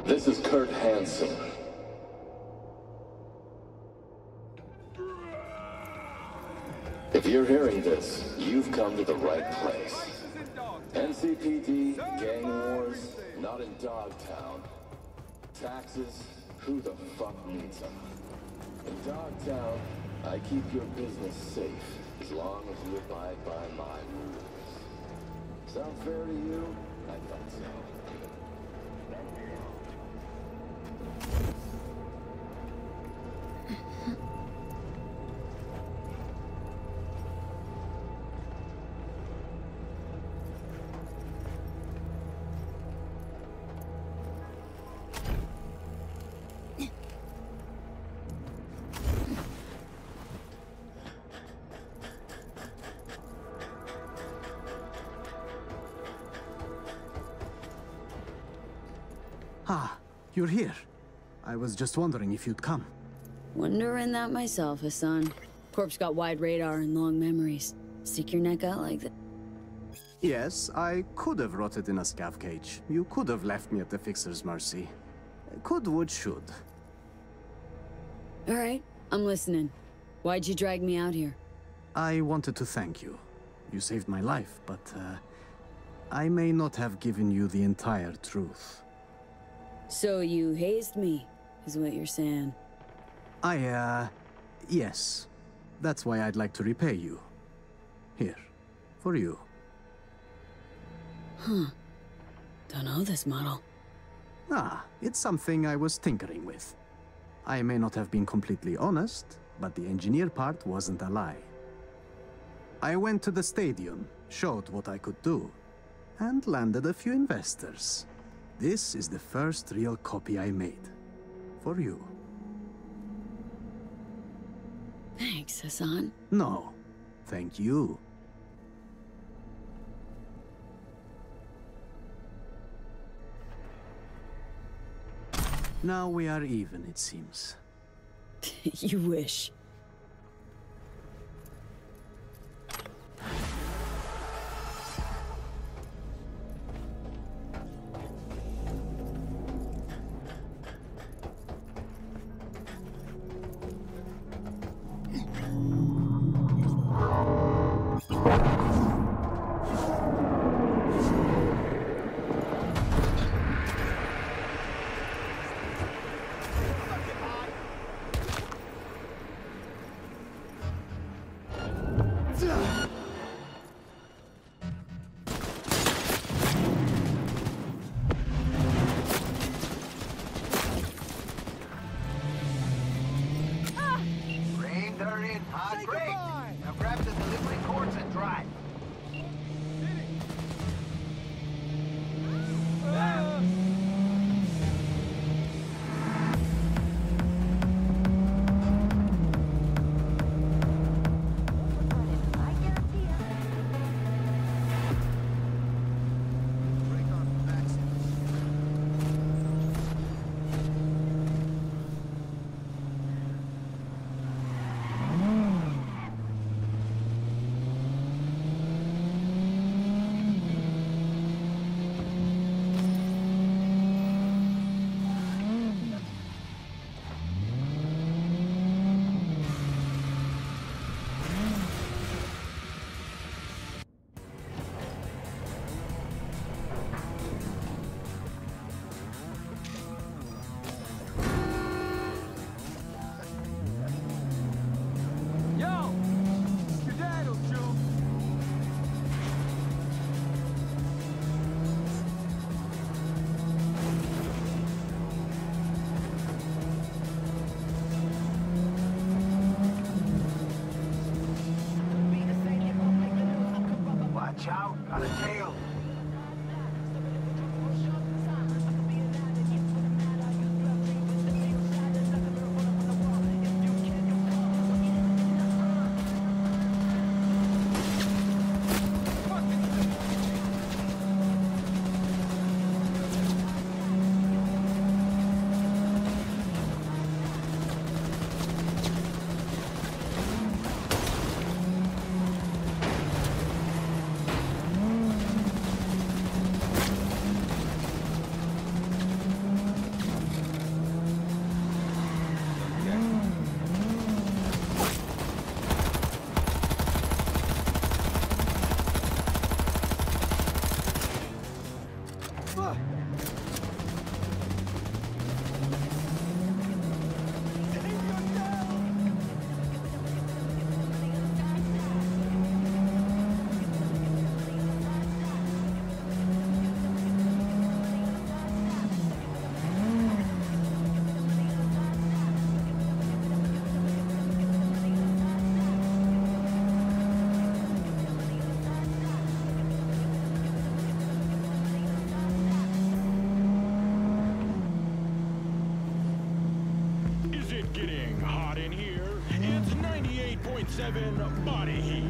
E: This is Kurt Hansen. If you're hearing this, you've come to the right place. NCPD, gang wars, not in Dogtown. Taxes, who the fuck needs them? In Dogtown, I keep your business safe as long as you abide by my rules. Sound fair to you? I thought so.
F: Ah, you're here. I was just wondering if you'd come.
H: Wondering that myself, Hassan. Corp's got wide radar and long memories. Stick your neck out like that.
F: Yes, I could have rotted in a scav cage. You could have left me at the Fixer's mercy. Could, would, should.
H: All right, I'm listening. Why'd you drag me out here?
F: I wanted to thank you. You saved my life, but, I may not have given you the entire truth.
H: So you hazed me, is what you're saying.
F: Yes. That's why I'd like to repay you. Here, for you.
H: Huh. Don't know this model.
F: Ah, it's something I was tinkering with. I may not have been completely honest, but the engineer part wasn't a lie. I went to the stadium, showed what I could do, and landed a few investors. This is the first real copy I made. For you.
H: Thanks, Hassan.
F: No, thank you. Now we are even, it seems.
H: You wish.
B: Watch out, got a tail.
D: Getting hot in here. It's 98.7 body heat.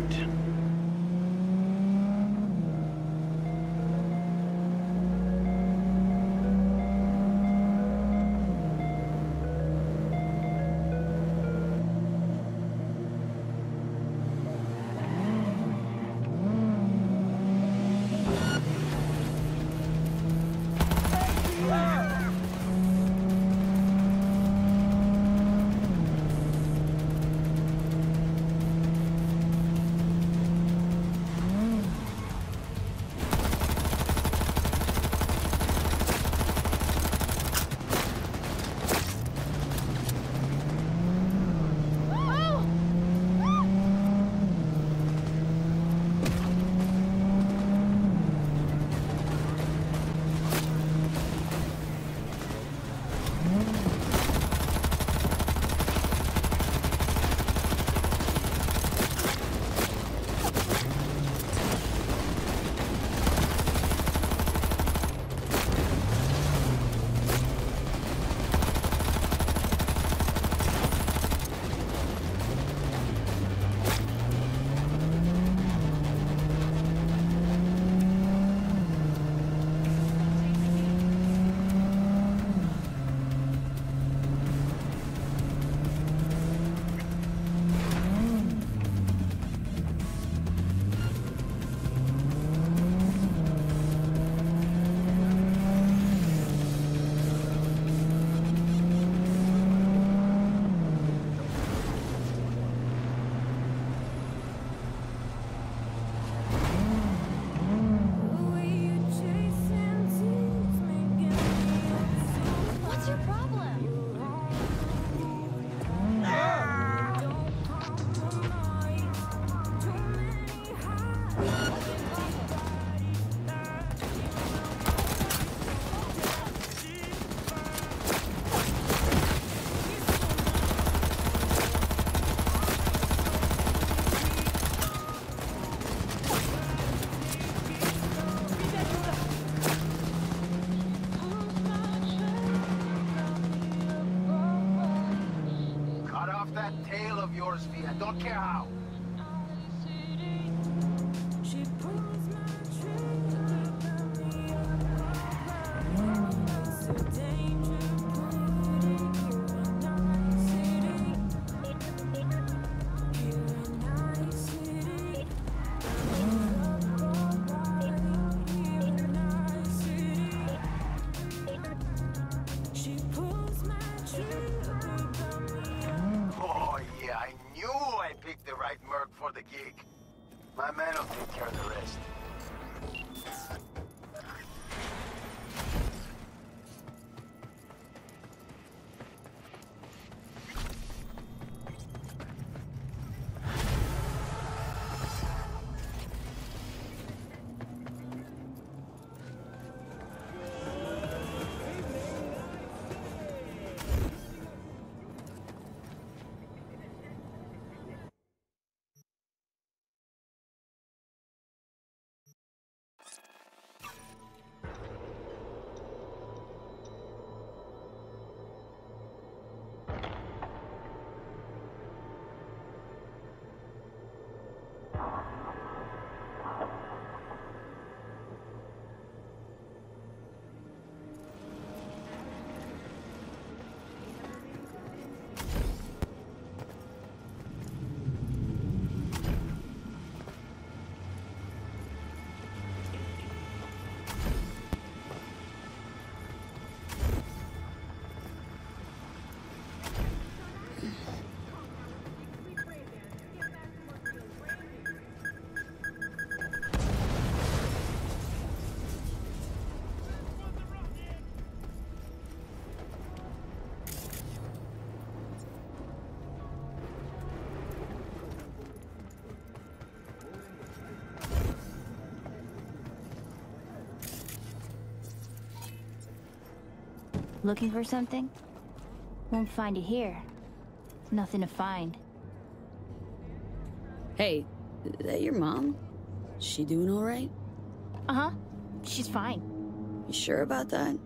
B: I don't care how. For the gig. My man will take care of the rest.
I: Looking for something? Won't find it here. Nothing to find.
H: Hey, is that your mom? Is she doing all right?
I: Uh-huh. She's fine.
H: You sure about that?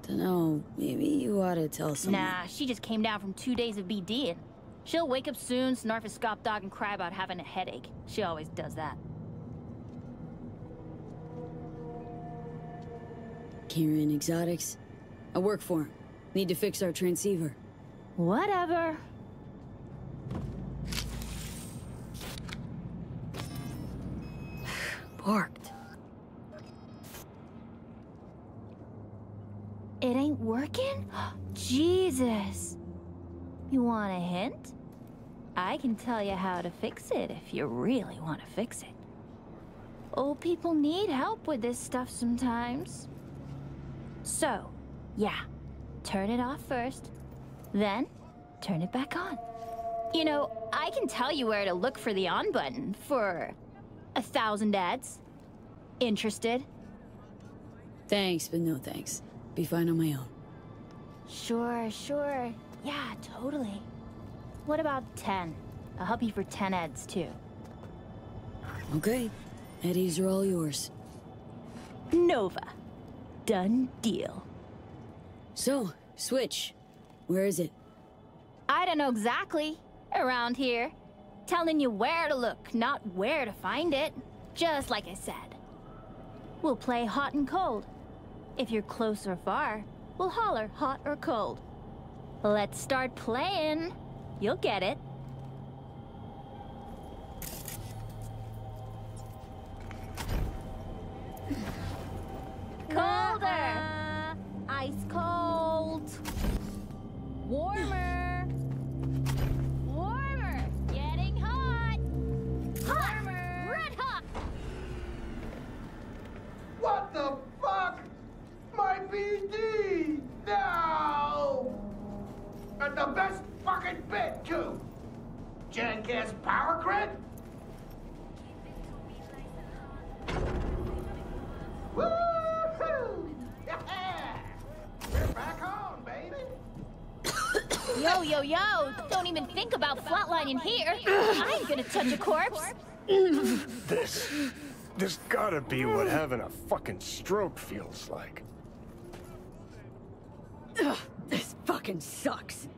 H: Dunno, maybe you ought to tell someone.
I: Nah, she just came down from 2 days of BDing. She'll wake up soon, snarf a scop dog, and cry about having a headache. She always does that.
H: Kieran Exotics. I work for him. Need to fix our transceiver.
I: Whatever.
H: Parked.
I: It ain't working? Jesus. You want a hint? I can tell you how to fix it if you really want to fix it. Old people need help with this stuff sometimes. So, yeah, turn it off first, then turn it back on. You know, I can tell you where to look for the on button for 1,000 ads. Interested?
H: Thanks, but no thanks. Be fine on my own.
I: Sure. Yeah, totally. What about 10? I'll help you for 10 ads, too.
H: Okay. Eddies are all yours.
I: Nova. Done deal.
H: So, Switch. Where is it?
I: I don't know exactly. Around here. Telling you where to look, not where to find it. Just like I said. We'll play hot and cold. If you're close or far, we'll holler hot or cold. Let's start playing. You'll get it. Colder! Ice cold! Warmer! Warmer! Getting hot! Warmer! Red hot!
C: What the fuck? My BD! No! And the best fucking bit, too! Jackass power grid? Woo-hoo! Yeah! We're back on, baby!
I: Yo! Don't even think about flatlining here. I ain't gonna touch a corpse.
K: This gotta be what having a fucking stroke feels like.
H: Ugh, this fucking sucks.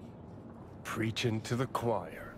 K: Preaching to the choir.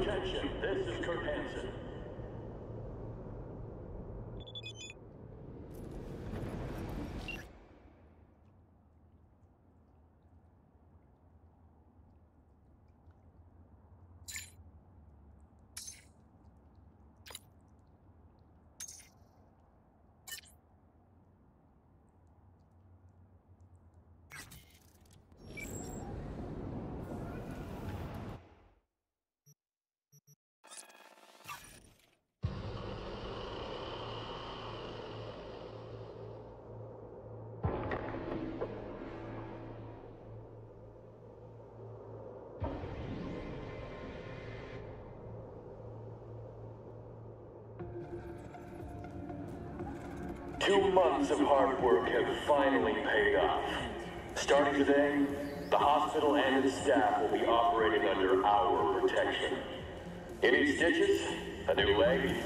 E: Attention, this is Kurt Hansen. Two months of hard work have finally paid off. Starting today, the hospital and its staff will be operating under our protection. Any stitches? A new leg?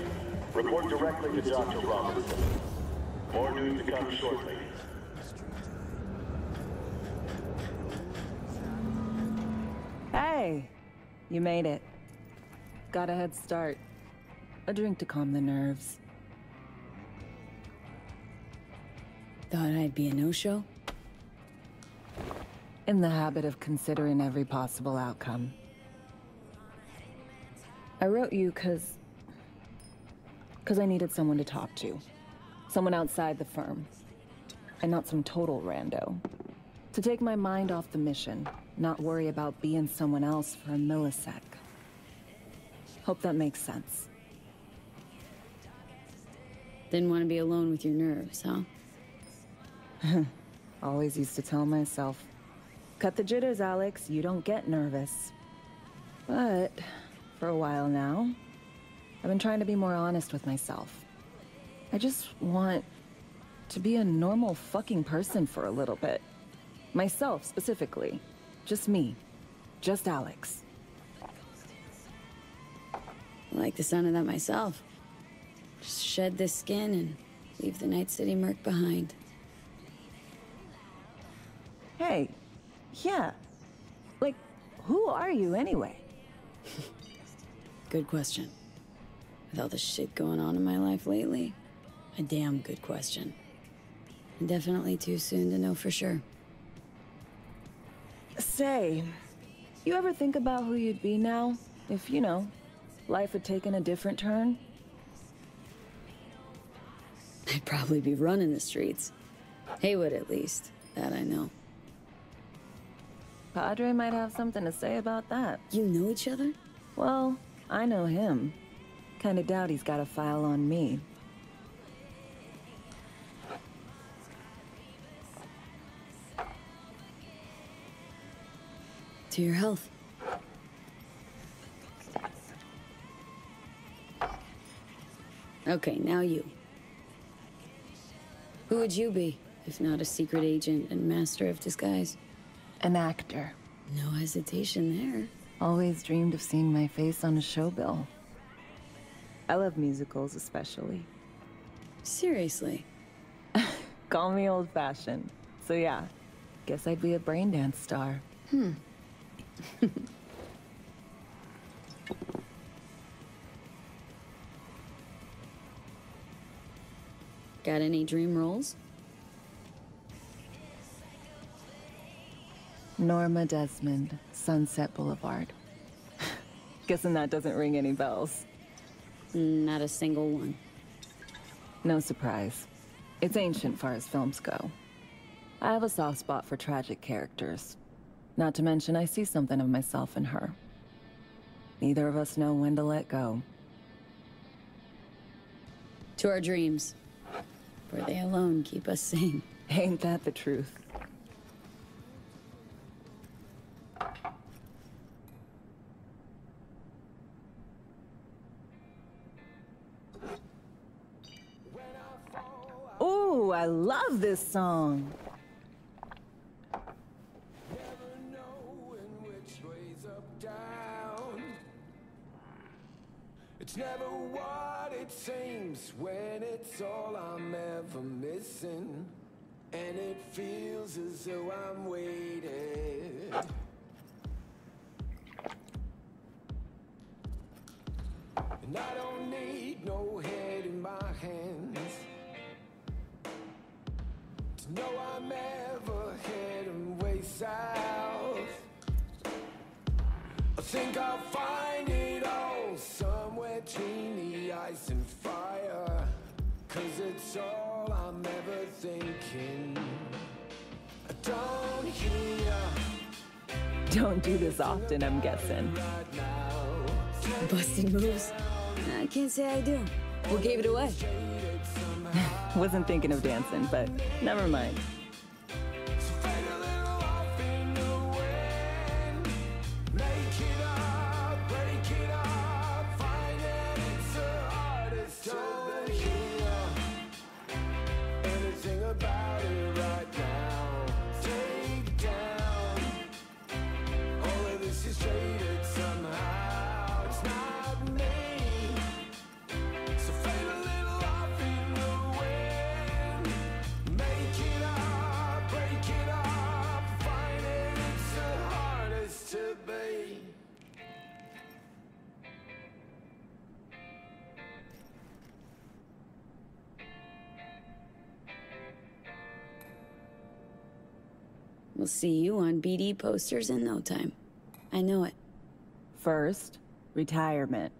E: Report directly to Dr. Robertson. More news to come shortly.
M: Hey, you made it. Got a head start. A drink to calm the nerves.
H: Thought I'd be a no-show?
M: In the habit of considering every possible outcome. I wrote you because I needed someone to talk to. Someone outside the firm. And not some total rando. To take my mind off the mission, not worry about being someone else for a millisec. Hope that makes sense.
H: Didn't want to be alone with your nerves, huh?
M: Always used to tell myself, cut the jitters, Alex, you don't get nervous. But for a while now, I've been trying to be more honest with myself. I just want to be a normal fucking person for a little bit. Myself, specifically. Just me. Just Alex.
H: I like the sound of that myself. Just shed this skin and leave the Night City murk behind.
M: Hey, yeah. Like, who are you anyway?
H: Good question. With all the shit going on in my life lately, a damn good question. And definitely too soon to know for sure.
M: Say, you ever think about who you'd be now? If, you know, life had taken a different turn?
H: I'd probably be running the streets. Haywood, at least. That I know.
M: Padre might have something to say about that.
H: You know each other?
M: Well, I know him. Kinda doubt he's got a file on me.
H: To your health. Okay, now you. Who would you be, if not a secret agent and master of disguise?
M: An actor.
H: No hesitation there.
M: Always dreamed of seeing my face on a show bill. I love musicals, especially.
H: Seriously?
M: Call me old-fashioned. So yeah, guess I'd be a braindance star.
H: Got any dream roles?
M: Norma Desmond, Sunset Boulevard. Guessing that doesn't ring any bells.
H: Not a single one.
M: No surprise. It's ancient far as films go. I have a soft spot for tragic characters. Not to mention I see something of myself in her. Neither of us know when to let go.
H: To our dreams. For they alone keep us sane.
M: Ain't that the truth? Ooh, I love this song.
C: It's never what it seems when it's all I'm ever missing. And it feels as though I'm waiting. And I don't need no head in my hands to know I'm ever heading way south. I think I'll find it all somewhere between the ice and fire, 'cause it's all I'm ever thinking. I don't hear.
M: Don't do this often, I'm guessing.
H: Busted moves? I can't say I do. What gave it away?
M: Wasn't thinking of dancing, but never mind.
H: We'll see you on BD posters in no time. I know it.
M: First, retirement.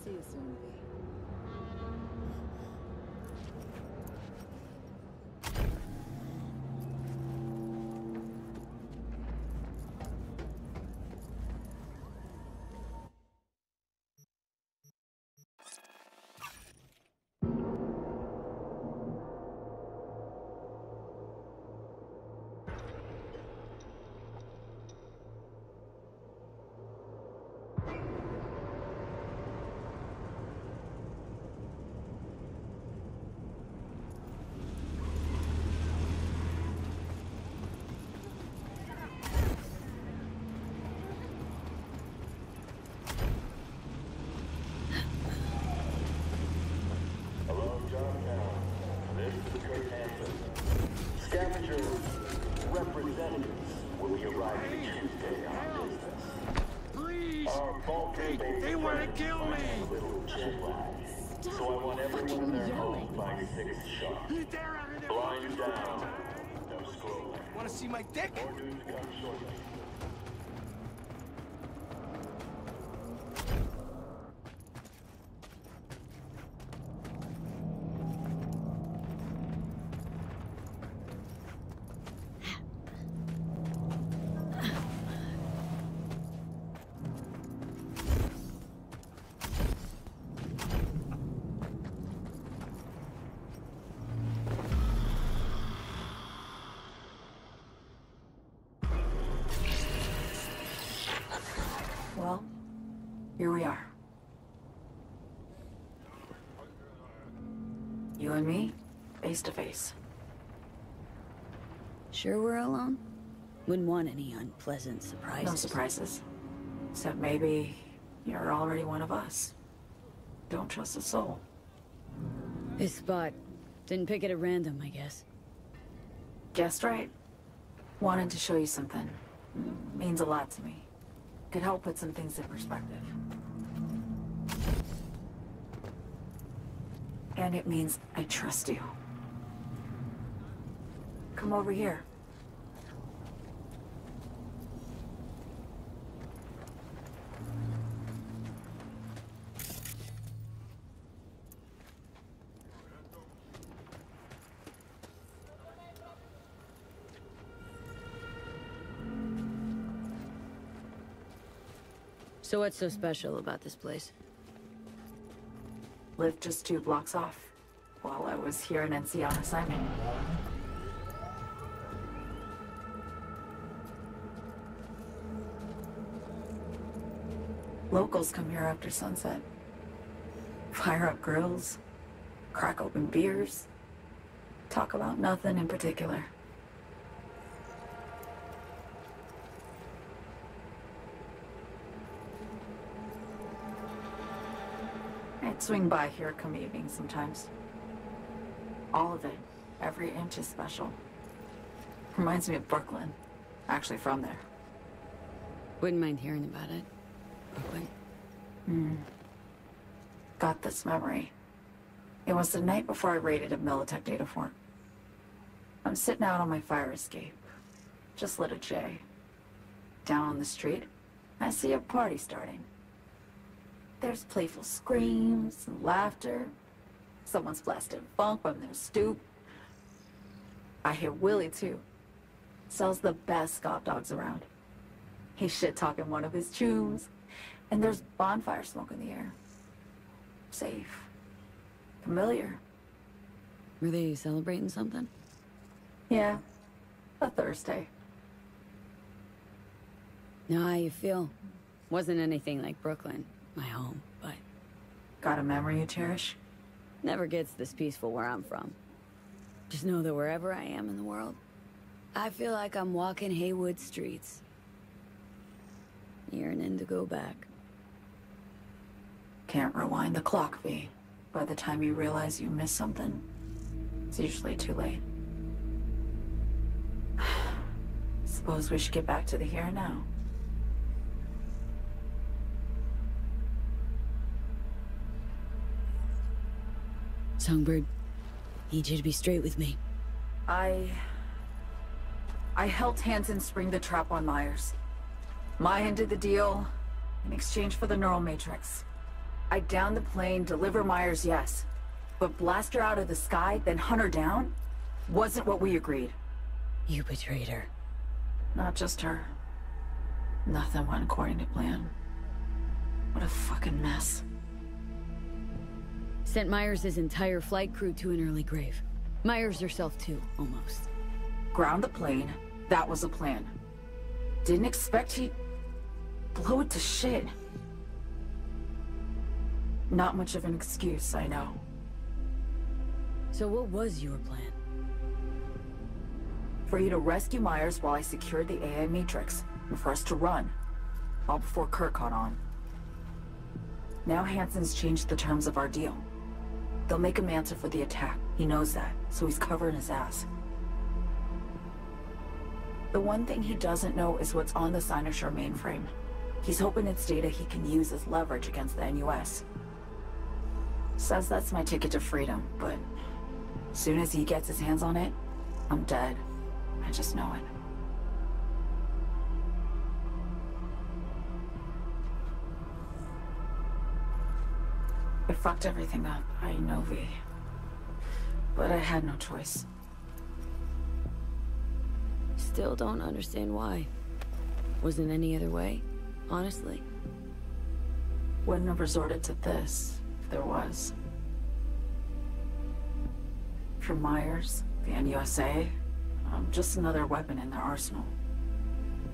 M: See you soon, V.
V: They want to kill me! So I want everyone in their home to find your biggest shot. Blind down. No scrolling.
B: Want to see my dick?
V: More news comes shortly.
R: Well, here we are. You and me, face to face.
H: Sure we're alone? Wouldn't want any unpleasant surprises.
R: No surprises. Except maybe you're already one of us. Don't trust a soul.
H: This spot. Didn't pick it at random, I guess.
R: Guessed right. Wanted to show you something. Means a lot to me. Could help put some things in perspective. And it means I trust you. Come over here.
H: So what's so special about this place?
R: Lived just 2 blocks off while I was here in NC on assignment. Locals come here after sunset. Fire up grills, crack open beers, talk about nothing in particular. I'd swing by here come evening sometimes. All of it Every inch is special. Reminds me of Brooklyn. Actually from there.
H: Wouldn't mind hearing about it. Brooklyn.
R: Got this memory. It was the night before I raided a Militech data fort. I'm sitting out on my fire escape. Just lit a J. Down on the street, I see a party starting. There's playful screams and laughter. Someone's blasting funk from their stoop. I hear Willie, too. Sells the best scout dogs around. He's shit-talking one of his chooms. And there's bonfire smoke in the air. Safe. Familiar.
H: Were they celebrating something?
R: Yeah. A Thursday.
H: Know how you feel? Wasn't anything like Brooklyn, my home, but...
R: Got a memory you cherish?
H: Never gets this peaceful where I'm from. Just know that wherever I am in the world, I feel like I'm walking Haywood streets. Yearning to go back.
R: Can't rewind the clock, V. By the time you realize you missed something, it's usually too late. Suppose we should get back to the here and now.
H: Songbird, need you to be straight with me.
R: I helped Hansen spring the trap on Myers. Maya did the deal in exchange for the neural matrix. I downed the plane, deliver Myers, yes. But blast her out of the sky, then hunt her down? Wasn't what we agreed.
H: You betrayed her.
R: Not just her. Nothing went according to plan. What a fucking mess.
H: Sent Myers' entire flight crew to an early grave. Myers herself too, almost.
R: Ground the plane, that was the plan. Didn't expect he'd blow it to shit. Not much of an excuse, I know.
H: So what was your plan?
R: For you to rescue Myers while I secured the AI Matrix, and for us to run, all before Kurt caught on. Now Hansen's changed the terms of our deal. They'll make him answer for the attack. He knows that, so he's covering his ass. The one thing he doesn't know is what's on the Cynosure mainframe. He's hoping it's data he can use as leverage against the NUS. Says that's my ticket to freedom, but as soon as he gets his hands on it, I'm dead. I just know it. I fucked everything up, I know, V. But I had no choice.
H: Still don't understand why. Wasn't any other way, honestly.
R: Wouldn't have resorted to this, if there was. For Myers, the NUSA, I'm just another weapon in their arsenal.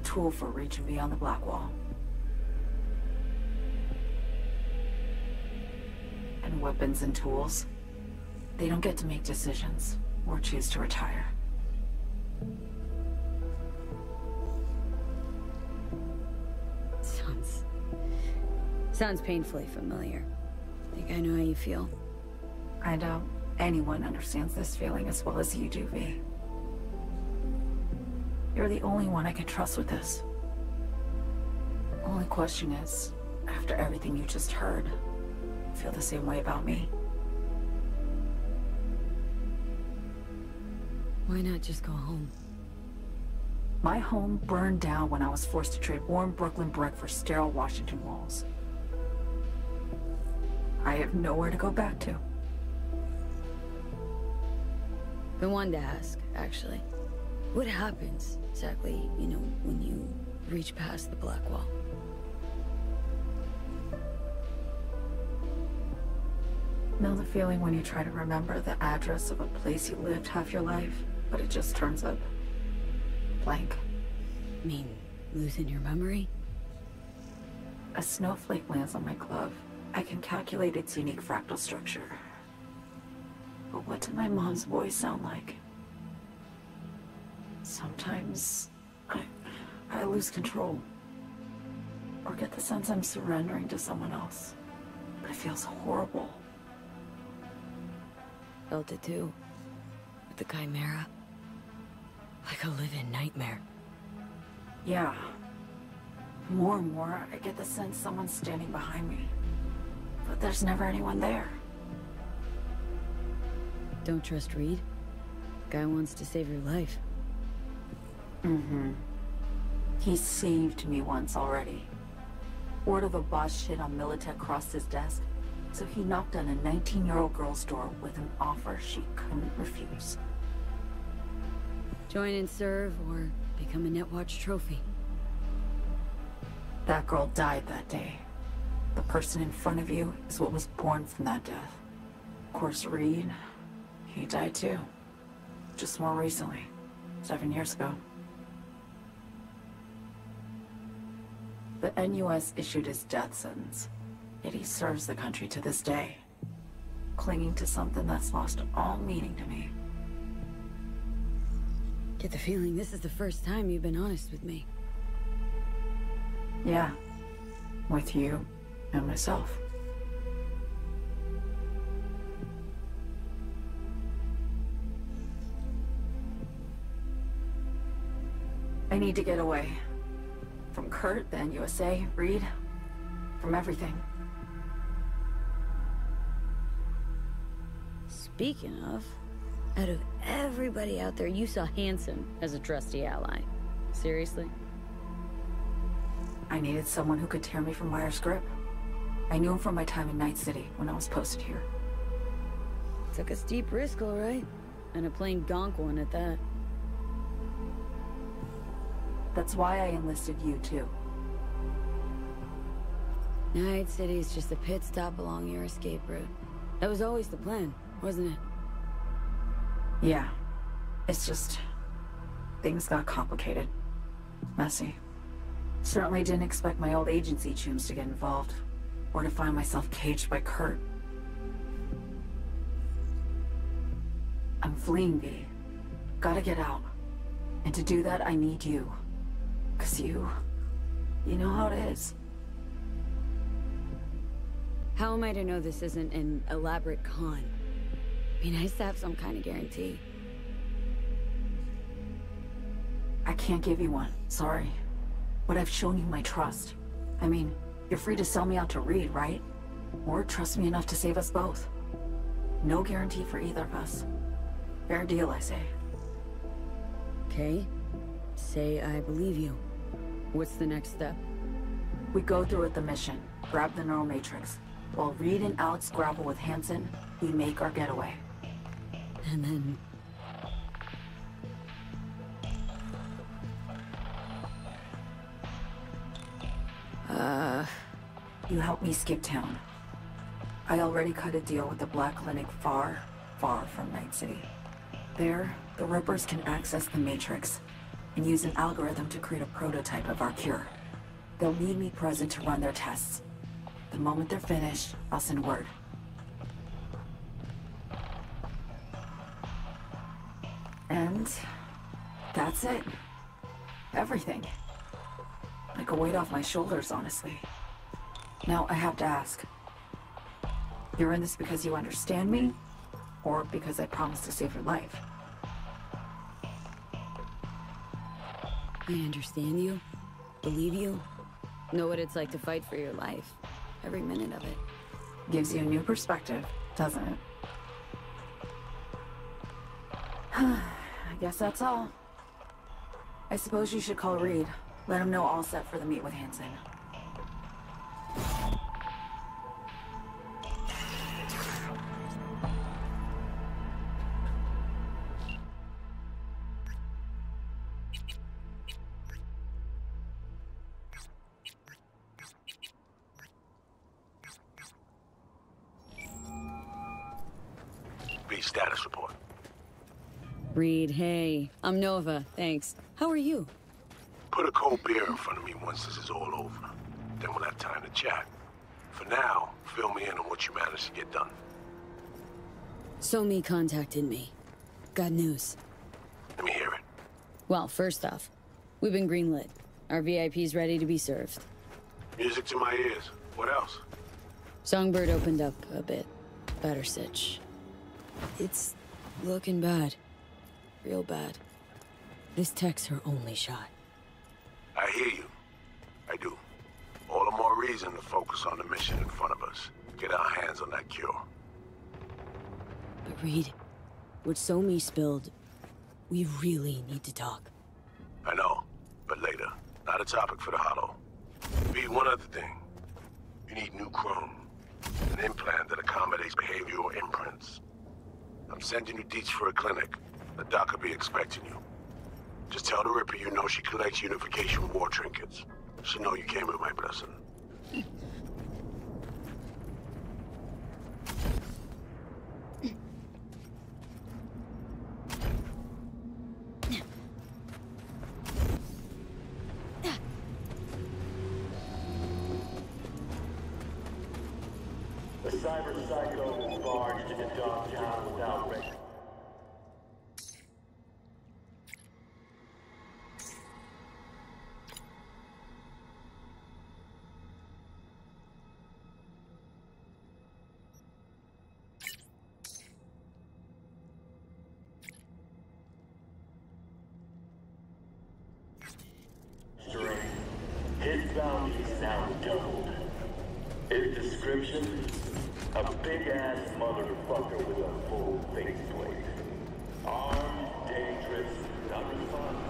R: Tool for reaching beyond the Black Wall. And weapons and tools, they don't get to make decisions, or choose to retire.
H: Sounds painfully familiar. Think I know how you feel.
R: I doubt anyone understands this feeling as well as you do, V. You're the only one I can trust with this. Only question is, after everything you just heard, feel the same way about me?
H: Why not just go home?
R: My home burned down when I was forced to trade warm Brooklyn brick for sterile Washington walls. I have nowhere to go back to.
H: Been wanting to ask, actually. What happens, exactly, when you reach past the Black Wall?
R: Know the feeling when you try to remember the address of a place you lived half your life, but it just turns up blank?
H: Mean, losing your memory?
R: A snowflake lands on my glove. I can calculate its unique fractal structure. But what did my mom's voice sound like? Sometimes I lose control. Or get the sense I'm surrendering to someone else. But it feels horrible.
H: Felt it too. the Chimera. Like a living nightmare.
R: Yeah. More and more, I get the sense someone's standing behind me. But there's never anyone there.
H: Don't trust Reed? Guy wants to save your life.
R: Mm-hmm. He saved me once already. Word of a boss shit on Militech crossed his desk, so he knocked on a 19-year-old girl's door with an offer she couldn't refuse.
H: Join and serve, or become a Netwatch trophy.
R: That girl died that day. The person in front of you is what was born from that death. Of course, Reed, he died too. Just more recently. 7 years ago. The NUS issued his death sentence, yet he serves the country to this day, clinging to something that's lost all meaning to me.
H: Get the feeling this is the first time you've been honest with me.
R: Yeah, with you and myself. I need to get away. From Kurt, the NUSA, Reed, from everything.
H: Speaking of, out of everybody out there, you saw Hansen as a trusty ally. Seriously?
R: I needed someone who could tear me from Myers' grip. I knew him from my time in Night City when I was posted here.
H: Took a steep risk, all right. And a plain gonk one at that.
R: That's why I enlisted you, too.
H: Night City's just a pit stop along your escape route. That was always the plan, wasn't it?
R: Yeah. It's just... things got complicated. Messy. Certainly didn't expect my old agency chooms to get involved. Or to find myself caged by Kurt. I'm fleeing, V. Gotta get out. And to do that, I need you. 'Cause you know how it is.
H: How am I to know this isn't an elaborate con? Be nice to have some kind of guarantee.
R: I can't give you one, sorry. But I've shown you my trust. I mean, you're free to sell me out to Reed, right? Or trust me enough to save us both. No guarantee for either of us. Fair deal, I say.
H: Okay. Say I believe you. What's the next step?
R: We go through with the mission, grab the neural matrix. While Reed and Alex grapple with Hansen, we make our getaway.
H: And then...
R: You help me skip town. I already cut a deal with the Black Clinic far, far from Night City. There, the Rippers can access the Matrix and use an algorithm to create a prototype of our cure. They'll need me present to run their tests. The moment they're finished, I'll send word. And that's it. Everything. Like a weight off my shoulders, honestly. Now I have to ask. You're in this because you understand me? Or because I promised to save your life?
H: I understand you. Believe you. Know what it's like to fight for your life. Every minute of it.
R: Gives you a new perspective, doesn't it? I guess that's all. I suppose you should call Reed. Let him know all set for the meet with Hansen.
J: B, status report.
H: Reed, hey. I'm Nova, thanks. How are you?
J: Put a cold beer in front of me once this is all over. Then we'll have time to chat. For now, fill me in on what you managed to get done.
H: Somi contacted me. Got news.
J: Let me hear it.
H: Well, first off, we've been greenlit. Our VIP's ready to be served.
J: Music to my ears. What else?
H: Songbird opened up a bit. Better sitch. It's looking bad. real bad. This tech's her only shot.
J: I hear you. I do. All the more reason to focus on the mission in front of us. Get our hands on that cure.
H: But Reed, what Somi spilled, we really need to talk.
J: I know, but later. Not a topic for the Hollow. Be one other thing. You need new chrome. An implant that accommodates behavioral imprints. I'm sending you deets for a clinic. The doc will be expecting you. Just tell the Ripper you know she collects unification war trinkets. She'll know you came with my blessing.
V: The cyber psycho has barged into Dogtown without record. His bounty is now doubled. His description? A big-ass motherfucker with a full faceplate. Armed, dangerous, not responsible.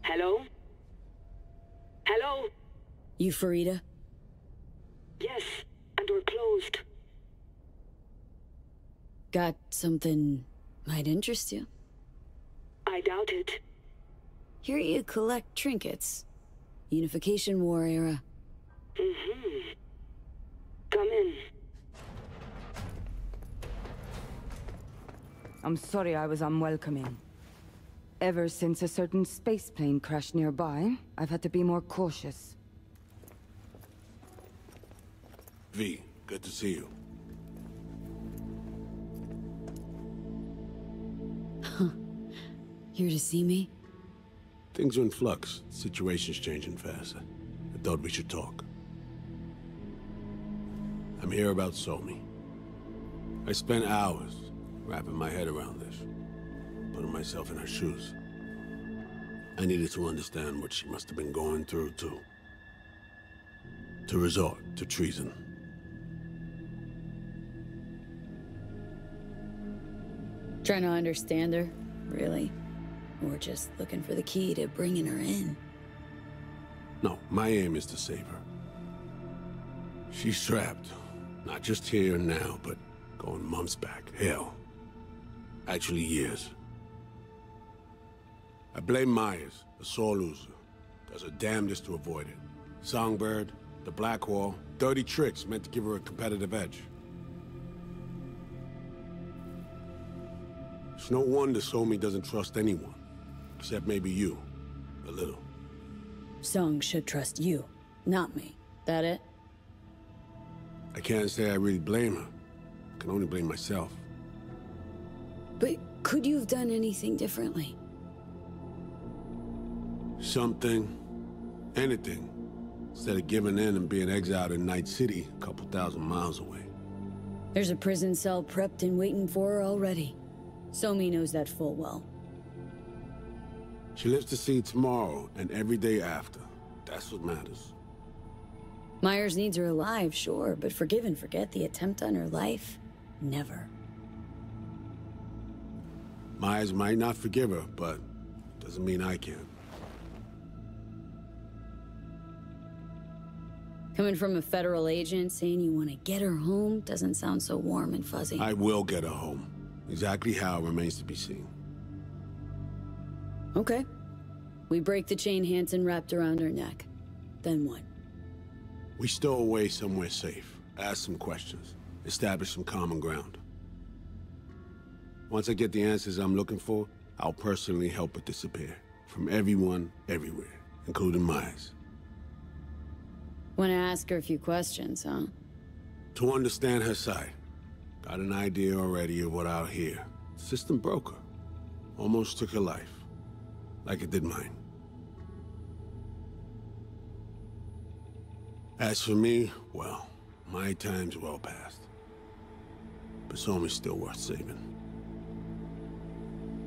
A: Hello? Hello?
H: You Farida?
A: Yes, and we're closed.
H: Got something might interest you?
A: I doubt it.
H: Here you collect trinkets. Unification War era.
A: Mm-hmm. Come in.
L: I'm sorry I was unwelcoming. Ever since a certain space plane crashed nearby, I've had to be more cautious.
J: V, good to see you.
H: Here to see me?
J: Things are in flux. Situation's changing fast. I thought we should talk. I'm here about Somi. I spent hours wrapping my head around this, putting myself in her shoes. I needed to understand what she must have been going through, too. To resort to treason.
H: Trying to understand her, really? Or just looking for the key to bringing her in?
J: No, my aim is to save her. She's trapped. Not just here and now, but going months back. Hell. Actually, years. I blame Myers, the sore loser. Does her damnedest to avoid it. Songbird, the Blackwall, dirty tricks meant to give her a competitive edge. It's no wonder Somi doesn't trust anyone. Except maybe you. A little.
H: Song should trust you, not me. That it?
J: I can't say I really blame her. I can only blame myself.
H: But could you have done anything differently?
J: Something. Anything. Instead of giving in and being exiled in Night City, a couple thousand miles away.
H: There's a prison cell prepped and waiting for her already. Somi knows that full well.
J: She lives to see tomorrow and every day after. That's what matters.
H: Myers needs her alive, sure, but forgive and forget the attempt on her life? Never.
J: Myers might not forgive her, but doesn't mean I can.
H: Coming from a federal agent saying you want to get her home doesn't sound so warm and fuzzy.
J: I will get her home. Exactly how remains to be seen.
H: Okay. We break the chain Hansen wrapped around her neck. Then what?
J: We stow away somewhere safe. Ask some questions. Establish some common ground. Once I get the answers I'm looking for, I'll personally help it disappear. From everyone, everywhere, including Myers.
H: Wanna ask her a few questions, huh?
J: To understand her side. Got an idea already of what I'll hear. System broke her. Almost took her life. Like it did mine. As for me, well, my time's well past. But Somi's still worth saving.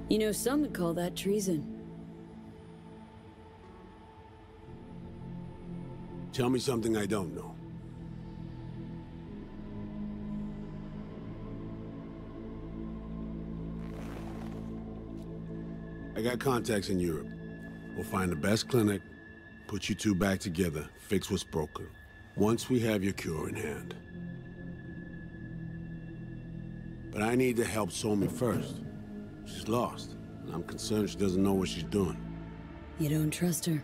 H: You know, some would call that treason.
J: Tell me something I don't know. I got contacts in Europe. We'll find the best clinic, put you two back together, fix what's broken. Once we have your cure in hand. But I need to help Somi first. She's lost, and I'm concerned she doesn't know what she's doing.
H: You don't trust her?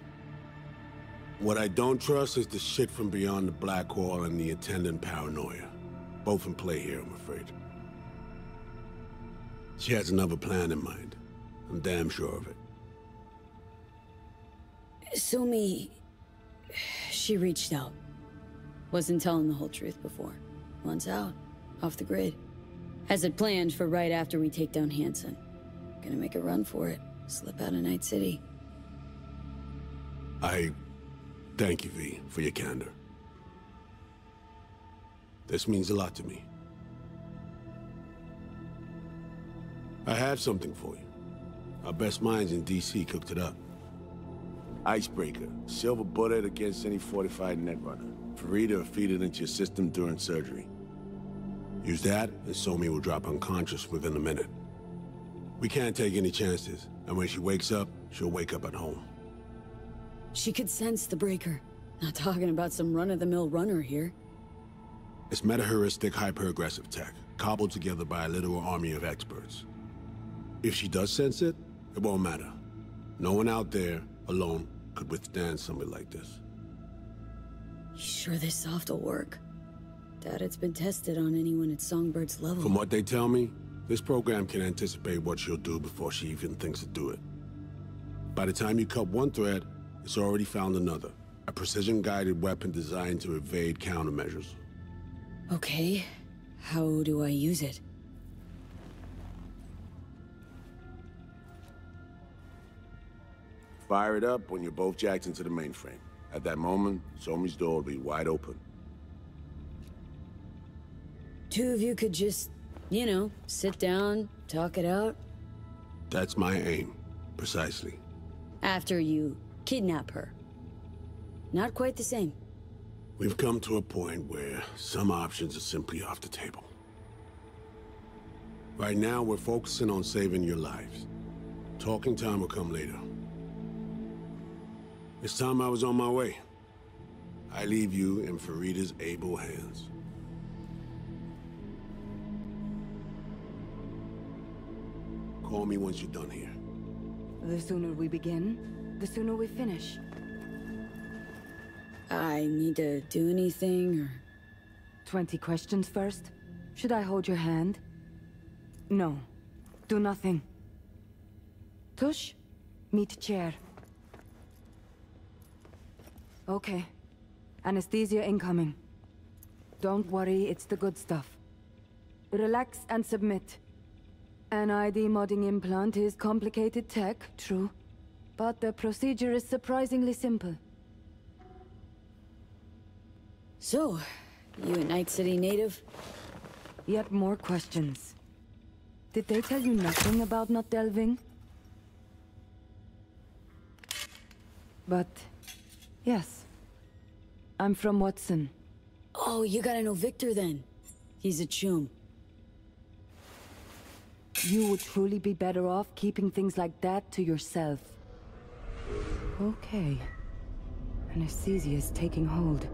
J: What I don't trust is the shit from beyond the black hole and the attendant paranoia. Both in play here, I'm afraid. She has another plan in mind. I'm damn sure of it.
H: Somi... she reached out. Wasn't telling the whole truth before. Wants out. Off the grid. Has it planned for right after we take down Hansen. Gonna make a run for it. Slip out of Night City.
J: I thank you, V, for your candor. This means a lot to me. I have something for you. Our best minds in DC cooked it up. Icebreaker, silver bullet against any fortified netrunner. Farida will feed it into your system during surgery. Use that, and Somi will drop unconscious within a minute. We can't take any chances, and when she wakes up, she'll wake up at home.
H: She could sense the breaker. Not talking about some run-of-the-mill runner here.
J: It's meta-heuristic, hyper-aggressive tech, cobbled together by a literal army of experts. If she does sense it, it won't matter. No one out there, alone, could withstand something like this.
H: You sure this soft will work? Doubt it's been tested on anyone at Songbird's level.
J: From what they tell me, this program can anticipate what she'll do before she even thinks to do it. By the time you cut one thread, it's already found another. A precision-guided weapon designed to evade countermeasures.
H: Okay. How do I use it?
J: Fire it up when you're both jacked into the mainframe. At that moment, Somi's door will be wide open.
H: Two of you could just, you know, sit down, talk it out.
J: That's my aim, precisely.
H: After you kidnap her. Not quite the same.
J: We've come to a point where some options are simply off the table. Right now, we're focusing on saving your lives. Talking time will come later. It's time I was on my way. I leave you in Farida's able hands. Call me once you're done here.
L: The sooner we begin, the sooner we finish.
H: I need to do anything, or...
L: 20 questions first? Should I hold your hand? No. Do nothing. Tush, meet chair. Okay. Anesthesia incoming. Don't worry, it's the good stuff. Relax and submit. An ID modding implant is complicated tech, true. But the procedure is surprisingly simple.
H: So, you a Night City native?
L: Yet more questions. Did they tell you nothing about not delving? But, yes. I'm from Watson.
H: Oh, you gotta know Victor then. He's a chum.
L: You would truly be better off keeping things like that to yourself. Okay. Anesthesia is taking hold.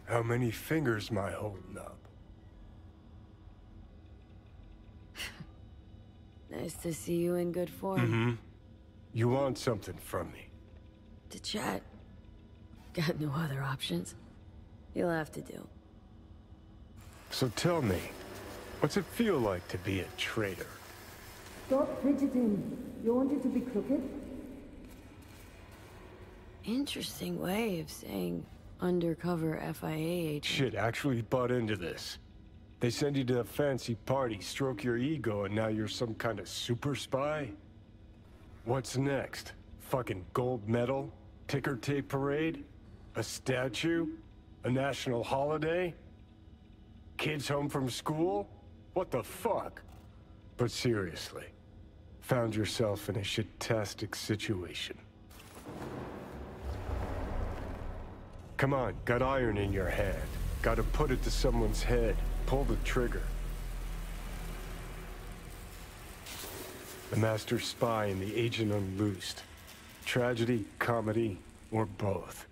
K: How many fingers am I holding up?
H: Nice to see you in good form.
K: Mm-hmm. You want something from me?
H: To chat. Got no other options. You'll have to do.
K: So tell me, what's it feel like to be a traitor?
L: Stop fidgeting. You want it to be crooked?
H: Interesting way of saying undercover FIA agent.
K: Shit, actually butt into this. They send you to a fancy party, stroke your ego, and now you're some kind of super spy? What's next? Fucking gold medal? Ticker tape parade? A statue? A national holiday? Kids home from school? What the fuck? But seriously, found yourself in a shit-tastic situation. Come on, got iron in your hand. Gotta put it to someone's head. Pull the trigger. The master spy and the agent unloosed. Tragedy, comedy, or both.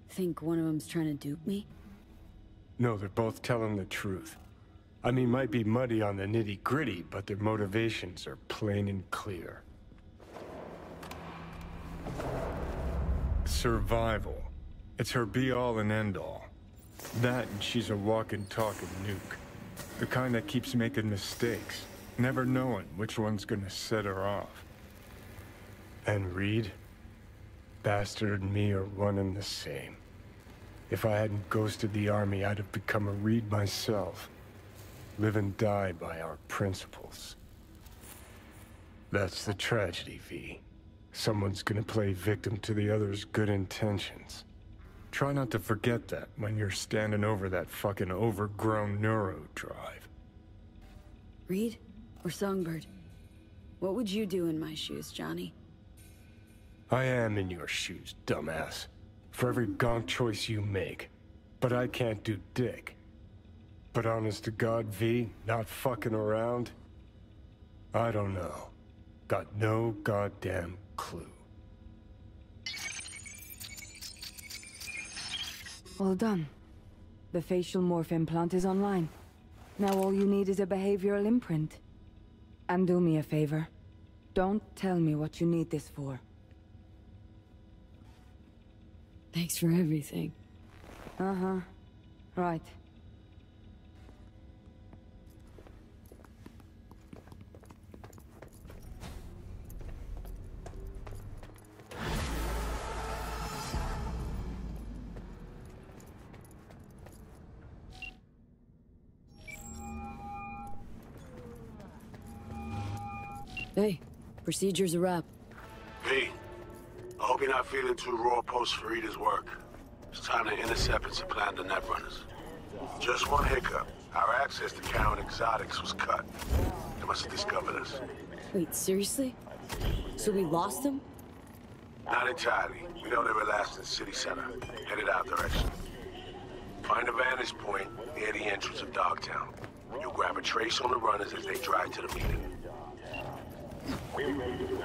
H: Think one of them's trying to dupe me?
K: No, they're both telling the truth. I mean, might be muddy on the nitty-gritty, but their motivations are plain and clear. Survival. It's her be-all and end-all. That and she's a walking, talking nuke. The kind that keeps making mistakes, never knowing which one's gonna set her off. And Reed? Bastard and me are one and the same. If I hadn't ghosted the army, I'd have become a Reed myself. Live and die by our principles. That's the tragedy, V. Someone's gonna play victim to the other's good intentions. Try not to forget that when you're standing over that fucking overgrown neuro drive.
H: Reed or Songbird? What would you do in my shoes, Johnny?
K: I am in your shoes, dumbass. For every gonk choice you make. But I can't do dick. But honest to God, V, not fucking around? I don't know. Got no goddamn clue.
L: All done. The facial morph implant is online. Now all you need is a behavioral imprint. And do me a favor. Don't tell me what you need this for.
H: Thanks for everything.
L: Uh-huh. Right.
H: Hey, procedure's a wrap.
J: V, I hope you're not feeling too raw post Farida's work. It's time to intercept and supplant the netrunners. Just one hiccup. Our access to Karen Exotics was cut. They must have discovered us.
H: Wait, seriously? So we lost them?
J: Not entirely. We know they were last in City Center, headed our direction. Find a vantage point near the entrance of Dogtown. You'll grab a trace on the runners as they drive to the meeting.
V: We're ready to